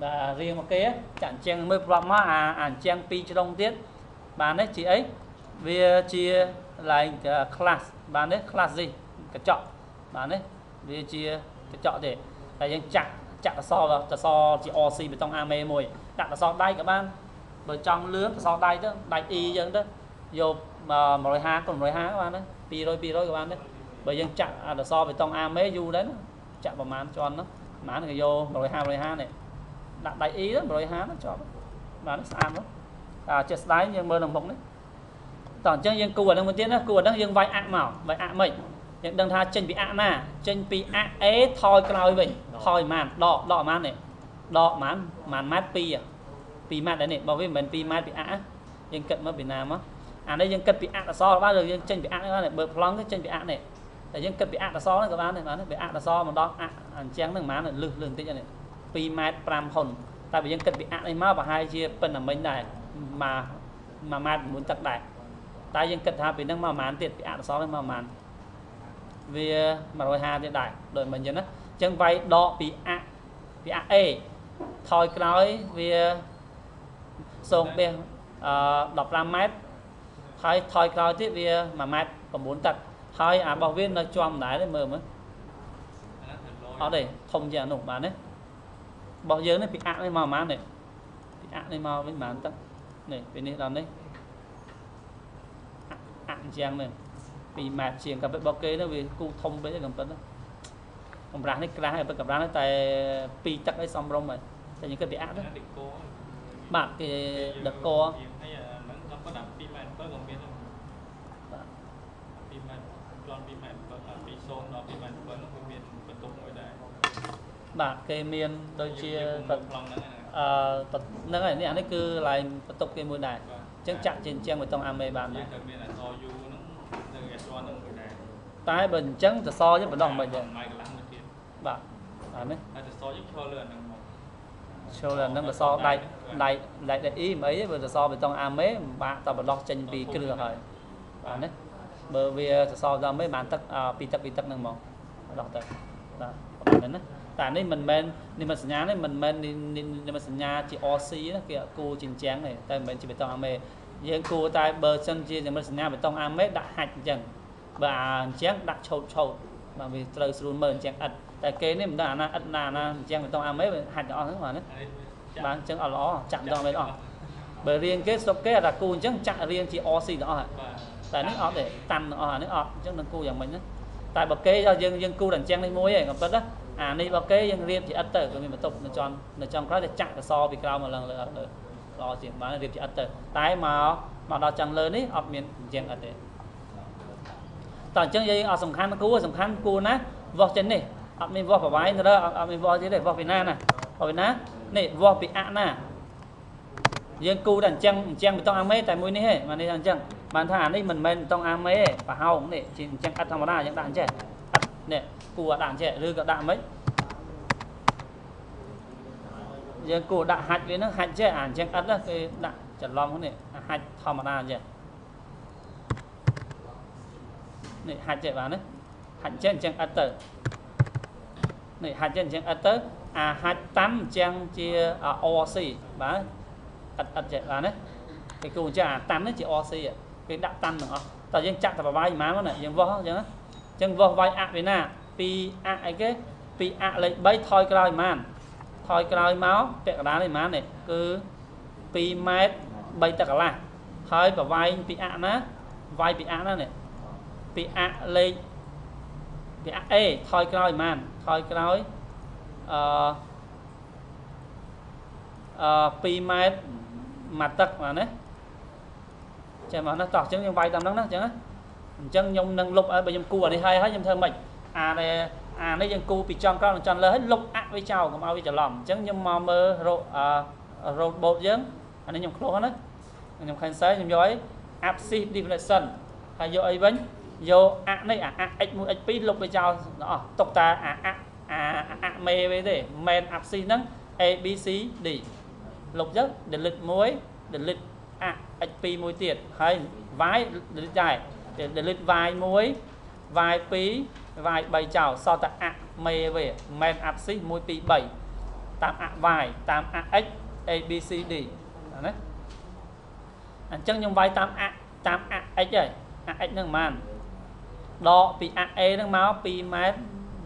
បាទរៀងមកគេចាក់អញ្ចឹងមើលប្រអប់មកអាអញ្ចឹងពីរជ្រុងទៀតបាទនេះជាអី về chia lại class bạn đấy class gì cái chọn bạn đấy về chia cái chọn để tại những chặt so là so chỉ oc về trong ame mùi đặt là so đây các bạn bởi trong lưới so đây đó đây y dân đó vô mà rồi ha còn rồi ha các bạn đấy pi rồi các bạn đấy bởi dân chặt là so về trong ame du đấy chặt vào màn cho nó màn này vô rồi ha này đặt đại ý đó rồi ha nó cho và nó ăn đó chết đáy nhưng mơ đồng bóng đấy toàn chân dân cua đang một tiếng đó cua đang dân vai ạ màu vai ạ mình những đằng tha chân bị ạ na chân bị ạ ế thôi cái nào vậy thôi màn đọ màn này đọ màn mát pi mát đấy này bảo với mình pi mát bị ạ dân cận mà Việt Nam á đây dân cận bị ạ là so bao giờ dân chân bị ạ này bờ plong cái chân bị ạ này để dân cận bị ạ là so này các bạn này bị ạ là so mà đó ạ trắng đằng má này lường tích này pi mát pram hồn tại vì dân cận bị ạ này má và hai chia phần là mình này mà mát muốn tắt đại tại dân cận ha bị năng mà màn tiệt bị ạ là so với mà màn vì mà rồi ha thì đại đợi mình nhớ chân vay đo bị ạ e thôi cái nói vì sông bên đọc 5 mét thôi cái nói tiếp vì mà mát còn 4 tật thôi bảo viên nó cho đáy lên mờ mới ở đây không giờ nổ bán đấy bao giờ nó bị ạ lên màu mát này bị ạ lên màu với màn tật này bên đây làm đấy ạ chàng này bị mát chiềng cặp với bao kê nó vì cu thông với đồng tấn đó ông ráng đấy ra hay bất cập ráng tại pi tắc ấy xong rong rồi tại những cái bị áp đó bạn thì đợt cô bạn cây miên đôi chia tật nâng này này cứ lại tục cái mùi này chắc chặn trên trang với tông ame bạn này tái bình trắng từ so với bình đồng mình vậy bạn đấy cho là nó so đây ý mấy vừa so với tông ame bạn tao bình đo trên vì cái đường rồi bạn đấy bởi vì so ra mấy bạn tắc pi tắc nâng màu đọc tới đó tại nên mình men nên mà nhà đấy mình men nên mà nhà chị oxy đó kìa cô trình tráng này tại mình chỉ bị tông ame những cô tại bờ chân chia thì mình nhà bị tông ame đã hạch dần và chén đặt chầu mà vì từ xuống mờn chén ật tại kế nên mình đã na ật na chén bị tông ame hạch đó hết mà đấy bán chân ở đó chặn cho mấy đó bởi riêng cái số kế là cô chân chặn riêng chị oxy đó hả tại nước ó để tan ở nước ó chứ đừng cô dạng mình đó tại bậc kế cho dân cô đàn trang lên môi ấy gặp đó này bậc kế dân riêng chị ất tử của mình mà tục nó trong đó để chặn cái so vì cao một lần nữa lo chuyện bán riêng chị ất tử tái mà đó chẳng lớn ấy ở miền trang ất đấy toàn chân dây ở sòng khăn cú ná vò chân này ở mình vò phải váy nữa đó ở mình vò gì để vò Việt Nam nè vò Việt Nam này vò bị ạ nè dân cú đàn trang bị tông ame tại mũi này hết mà đi đàn trang bàn thả này mình tông ame và hao này chỉ trang cắt thằng nào những đạn trẻ nè cú ở đạn trẻ rư cả đạn mấy dân cú đạn hạch với nó hạch trẻ trang ắt đó cái đạn chặt lom này hạch thằng nào vậy này hạch trẻ vào đấy hạch trên trang ắt tử này hạch trên trang ắt tử hạch tắm trang chia oxy và ật chạy vào đấy cái cụ cha tắm đấy chị oxy cái đã tắm nữa tại dân chặt vào vai má nó này dân vo chứ chân vo vai ạ với nè pi ạ ấy cái pi ạ lấy bay thôi cái màn thôi cái máu vẹt đá này má này cứ pi mét bay tất cả là thôi vào vai pi ạ nó vai pi ạ nó này pi ạ lấy pi ạ e thôi cái màn thôi cái pi mét mặt tật mà đấy chạy mà nó tỏ chứng như vay tầm đó chứ chân nhung nâng lục ở bên nhung cua này hay hết nhung thơm mình đây đây dân cu bị tròn con tròn lớn hết lục ạ với chào còn mau với chào lòng chứng nhung mò mơ rô bột dướng anh ấy nhung khô hết nhung khen sấy nhung giỏi axit deflation hay vô ấy vẫn vô ạ này x một xp lục với chào đó tục ta mê với thế men axit nắng abc d lục giấc để lịch muối để lịch HP muối tiệt hay vái để dài để lịch vài muối vài phí vài bảy chảo so tại mê về men axit muối pi 7 tam vài tam x abcd đấy chân nhung vài tam tam x rồi x nó màn đo bị e nó máu pi mét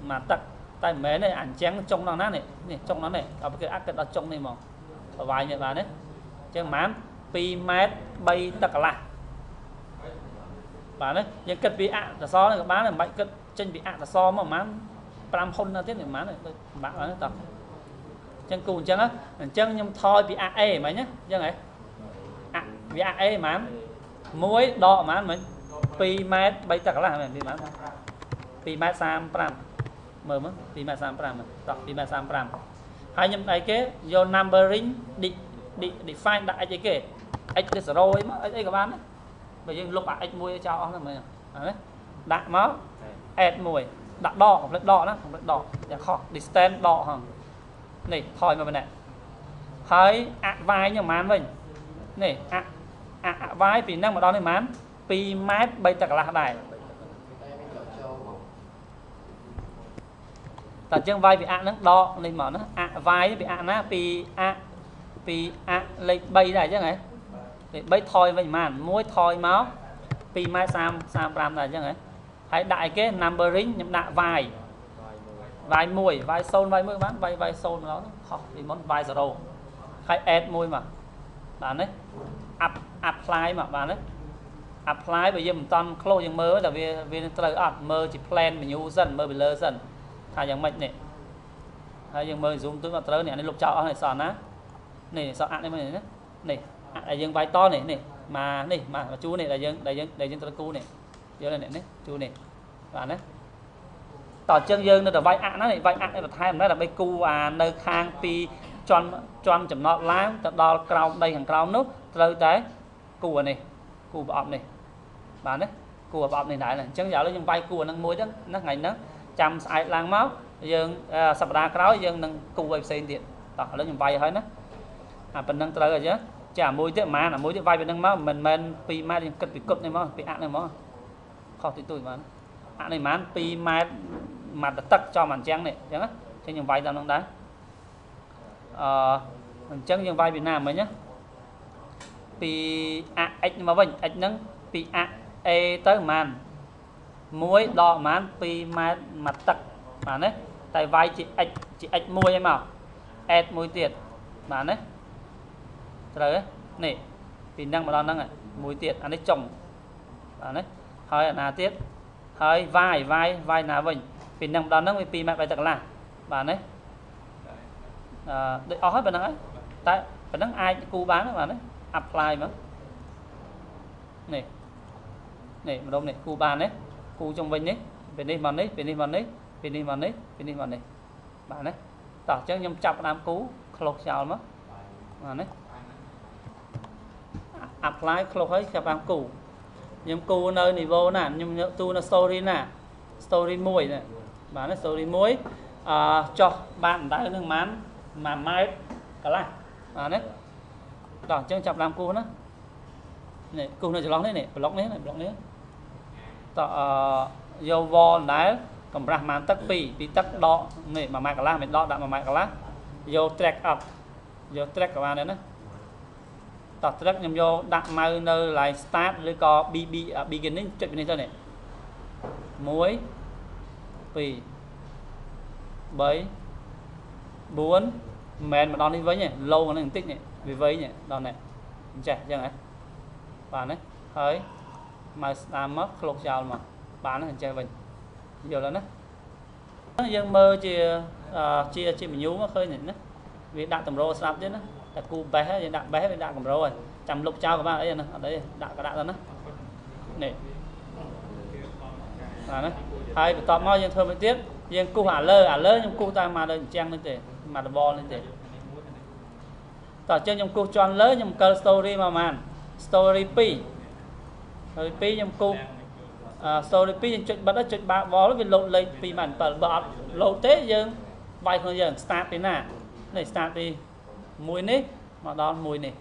mà tật tay mé này ảnh trắng trong nó này trong nó này ở cái ác cái đó trong này mà ở vài như vậy đấy chẳng mán pi mét bay tất cả là bạn đấy những cất bị là so này các bạn là mạnh cất trên bị là so mà mán pram hôn nó tiếp này mán này bạn nói tập chân cùng chân á chân nhưng thôi bị e mà nhé chân này bị e mán muối đọ mán mình pi mét bay tất cả là mình mán pi mét sam pram mờ mất pi mét sam pram tập pi mét sam pram hai nhầm này cái do numbering define đại cái kể x rồi mà x các bạn đấy bây giờ lúc x mùi cho nó mình đấy đại máu add mùi đặt đo không đo đó không đo để khó distance đo hả này thôi mà bên này hơi vai nhưng mán mình này vai vì năng mà đo này mán pi mét bây tất cả là đại ta chân vai bị nó đo lên mà nó vai bị nó pi lên bay này chứ này để bay thôi vậy màn muối thôi máu pi mai sam pram này chứ này hãy đại cái numbering nhưng đại vai mùi vai sôn vai mưa bán vai sôn nó học thì món vai zero hay add mùi mà bạn đấy apply mà bạn đấy apply bây giờ mình toàn closeยังmơ là vì trời ạt mơ chỉ plan mình nhu dần mơ bị lơ dần hayยังmệt này hayยังmơ zoom tới vào trời này lục chảo này sòn á này sao ăn đây mà này này đại dương vai to này mà chú này đại dương tơ cu này vô này này chú này bạn đấy tỏ chân dương nó là vai nó này vai này là thay nó là bay cu nơi khang pi tròn chấm nọ láng tập đo cao đây hàng cao nút rồi tới cu này cu bọp này bạn đấy cu bọp này đại này chân dạo lên vai cu năng muối đó nó ngày nó chăm sai lang máu dương sập đá cáo dương năng cu vai xây điện tỏ lên vai hơi nó phần năng tới rồi chứ chả môi thế mà là môi thế vai bên năng máu mình pi mai thì cất bị cột này mà bị này mà khó thì tuổi mà này mà pi mai mặt tắc cho màn trắng này chẳng á trên những vai ra năng đá mình chân những vai Việt Nam mới nhá pi x mà vinh x nắng pi e tới màn muối đỏ màn pi mai mặt tắc mà đấy tại vai chị x môi em màu s môi tiệt mà đấy rồi này vì năng mà đo năng này mùi tiệt anh ấy trồng đấy hơi là tiết hơi vai là mình vì năng đo năng vì mẹ phải thật là bạn đấy để hết bạn ấy tại phải năng ai cu bán mà đấy apply mà này này mà đâu này cu bán đấy cu trong vinh đấy bên đây màn đấy bên đây màn đấy bên đây màn đấy bên đây màn này bạn đấy tỏ chứ nhâm chọc làm cú khâu chào mất mà đấy apply khâu hết cho bạn cũ nhưng cũ nơi này vô nè nhưng tu là story nè story muối này bạn nói story muối cho bạn đã được mán mà mai cả là đấy đỏ chân chọc làm cũ nữa này cũ này chỉ lóng này block này tọ vô vô đấy cầm ra màn tắc pi tắc đỏ này mà mai cả là mình đỏ đã mà mai cả là vô track up vô track các bạn đấy nữa tỏ rất nhầm vô đặt mau nơi lại start rồi có beginning chuyện này thôi này muối vì 7 4 men mà đón đi với nhỉ lâu nó tích nhỉ vì với nhỉ đòn này trẻ chưa này bạn đấy thấy mà làm mất lột chào mà bán nó thành chơi mình nhiều lắm đấy dân mơ chia mình nhú mà khơi nhỉ vì đặt tầm rô sao chứ nó đặt cu bé đặt bé đặt cầm rồi chầm lục trao các bạn ấy nè ở đây đặt cả đặt đó này đấy hai tọt mau dân thơm tiếp dân cu hả lơ nhưng cu ta mà đừng trang lên để mà đừng bo lên để tọt trên trong cu tròn lớn nhưng cơ story mà màn story pi nhưng cu story pi nhưng chuyện bắt đó chuyện bạc bó vì lộ lên pi màn bật lộ tế dân vài thôi dân start thế nào này start đi mùi nít mà đón mùi này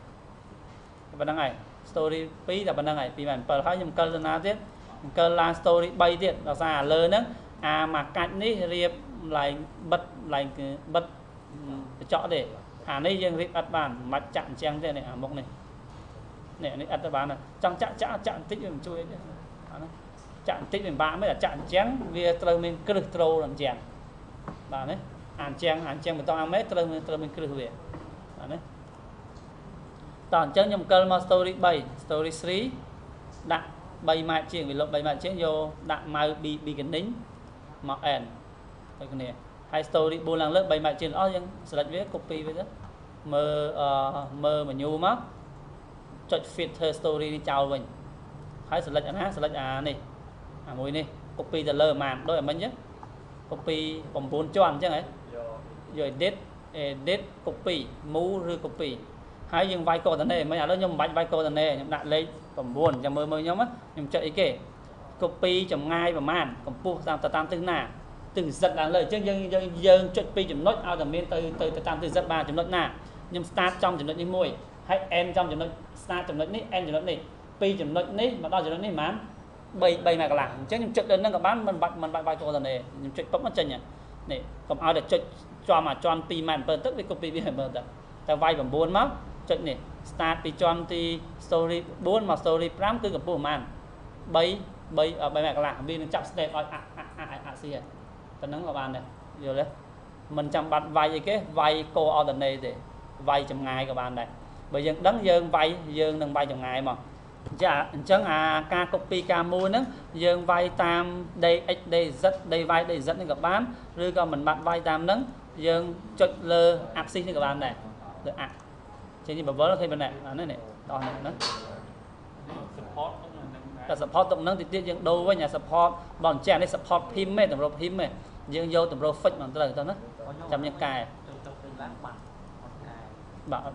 bạn đang này story pi là bạn đang này pi màn bật hai nhưng cơ là tiếp cơ là story bay tiện là ra lớn nữa mà cạnh ní riệp lại bật chọn để này dân riệp ắt bàn mặt chặn trang thế này một này nè này ăn ta bán này trong chạm tích mình chui chạm tích mình bạn mới là chạm chén vì từ mình cứ được trâu làm chèn bạn đấy ăn chén mình tao ăn mấy từ mình cứ được về bạn đấy toàn chân nhầm cơn mà story 7 story 3 đặt 7 mạch chuyện vì lộn 7 mạch chuyện vô đặt mau bị cái đính mà end cái này hai story 4 lần lớp 7 mạch chuyện ó nhưng select viết copy với đó mơ mà nhu mất chọn fit her story đi chào mình hai select này mùi này copy từ lơ màn đôi ở mình nhé copy vòng 4 tròn chứ ấy rồi edit copy mũ rư copy hai dừng vai cô này mấy nhà đó nhưng bạch vai cô này nhưng đặt lấy vòng 4 cho mơ nhóm á nhưng chạy kể copy chấm ngay và màn còn pu tam tư nà từ giật là lời chứ dân chọn pi chấm nốt out mean từ tam từ giật 3 chấm nốt nà nhưng start trong chấm nốt như mùi hay end trong chấm nốt start chấm nốt ní end chấm nốt ní pi chấm nốt ní mà đo chấm nốt ní mán bay mà cả làng chứ nhưng chọn đến nó cả bán mình vai cô này nhưng chọn bấm nó chân nhỉ này còn ao để chọn cho mà chọn pi màn bờ tức với copy với bờ tức ta vai vòng 4 mất chọn này start pi chọn thì story 4 mà story 5 cứ gặp bộ màn bay mà cả làng vì nó chạm step xí ta nắng vào bàn này rồi đấy mình chăm bắt vai gì cái vai cô ở này để vai chấm ngày các bạn này bây giờ đấng dương vai dương đừng vai chấm ngày mà chả chẳng ca copy ca mua nữa dương vai tam đây x đây rất đây vai đây rất nên các bạn rồi còn mình bắt vai tam nắng dương chọn lơ áp xí các bạn này được ạ trên như bà vớ nó thấy bên này này đo này nó support tổng năng thì tiết dương đâu với nhà support bọn trẻ này support phim mê tầm rộp phim mê dương vô tầm rộp fake bằng tờ tao nó chăm những cài bảo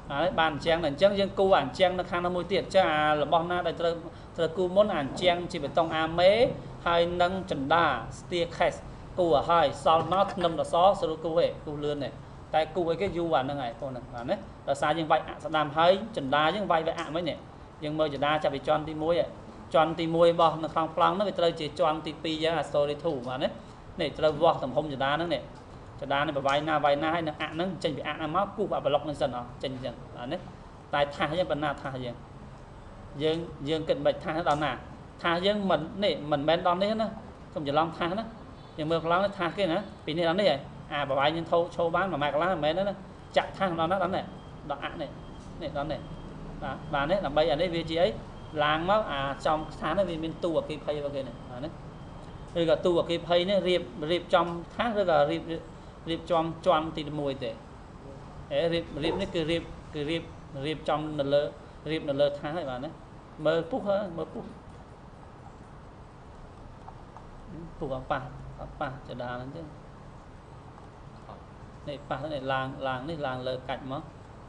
đấy bàn trang là trang dương cu ảnh trang nó khang nó môi tiệt chứ là bọn na đây tờ cu muốn ảnh trang chỉ phải tông mế hai nâng trần đà staircase cu ở hai sau nó nằm là xó sau đó cu về cu lươn này tại cu với cái du vào nó ngày con này đấy là sao nhưng vậy sẽ làm hơi trần đá nhưng vậy vậy mấy nè nhưng mơ trần đá cho bị tròn tí muối tròn tí muối bò nó không phăng nó bị tơi chỉ tròn tí pi giá là story thủ mà đấy này tơi vò tầm hôm trần đá nó nè trần đá này phải vai na hay là nó chân bị nó máu cu vào block lên dần nó chân dần đấy tại tha nhưng bên nào tha dương cần bệnh tha đó nè tha dương mình nè mình bên đòn đấy nó không chỉ long tha nó nhưng mơ long nó tha cái nữa vì này nó này bà bài nhân thâu show bán mà mạc lá mấy nó chặt thang nó đánh này đó này đó này và đấy là bây ở đây vị trí ấy làng mất trong tháng nó bên tu ở cái pay vào kia này đấy rồi cả tu ở cái pay này riệp trong tháng rồi là riệp trong tròn thì mùi để riệp nó cứ riệp trong là lơ tháng này bạn đấy mơ phúc phúc pa cho đà lên chứ này pa này làng lơ cạnh mà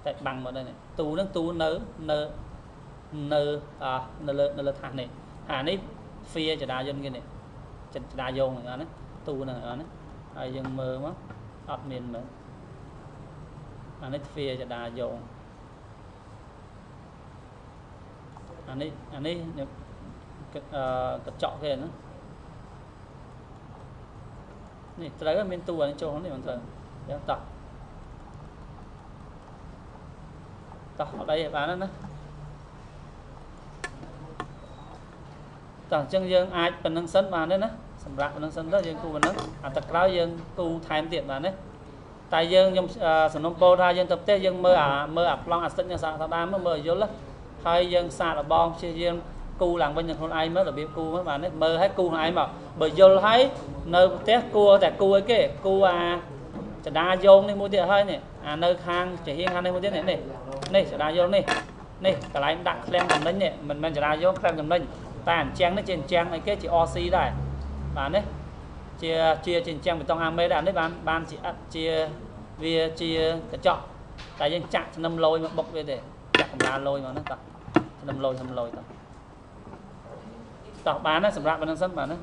tại bằng vào đây này tu nơ lơ thang này này phia cho đà dân kia này cho đà vô này đó tu này đó ai dân mơ mất ọt miền mà này phia cho đà vô này cái chọ kia nữa này tới cái miền tu này cho nó này bằng thường tập ở đây bán nó tập chân dương ai phần nâng sân mà đấy nó sầm rạp phần nâng sân đó dương cu phần nâng tập cáo dương cu thay tiện mà đấy tại dương trong sân nông po ra dương tập tết dương mơ long sân như sao ta mơ vô lắm hai dương xa là bom chia dương cu làng bên nhật ai mới là biết cu mấy bạn đấy mơ hết cu ai mà bởi vô thấy nơi test cua tại cu ấy kì cu sẽ đa vô này mua tiền hơi này nơi khang chỉ hiên khang này mua tiền này sẽ đa vô này cả lại đặt lên cầm đánh nhẹ mình sẽ đa vô lên cầm đánh tàn trang nó trên trang này cái chị oxy đây bạn đấy chia trên trang tông am mấy đàn đấy ban chị chia cái chọn tại dân chặt nâm lôi mà bốc về để chặt ra lôi mà nó tập nâm lôi tập bán nó sầm rạp bên sân bán nó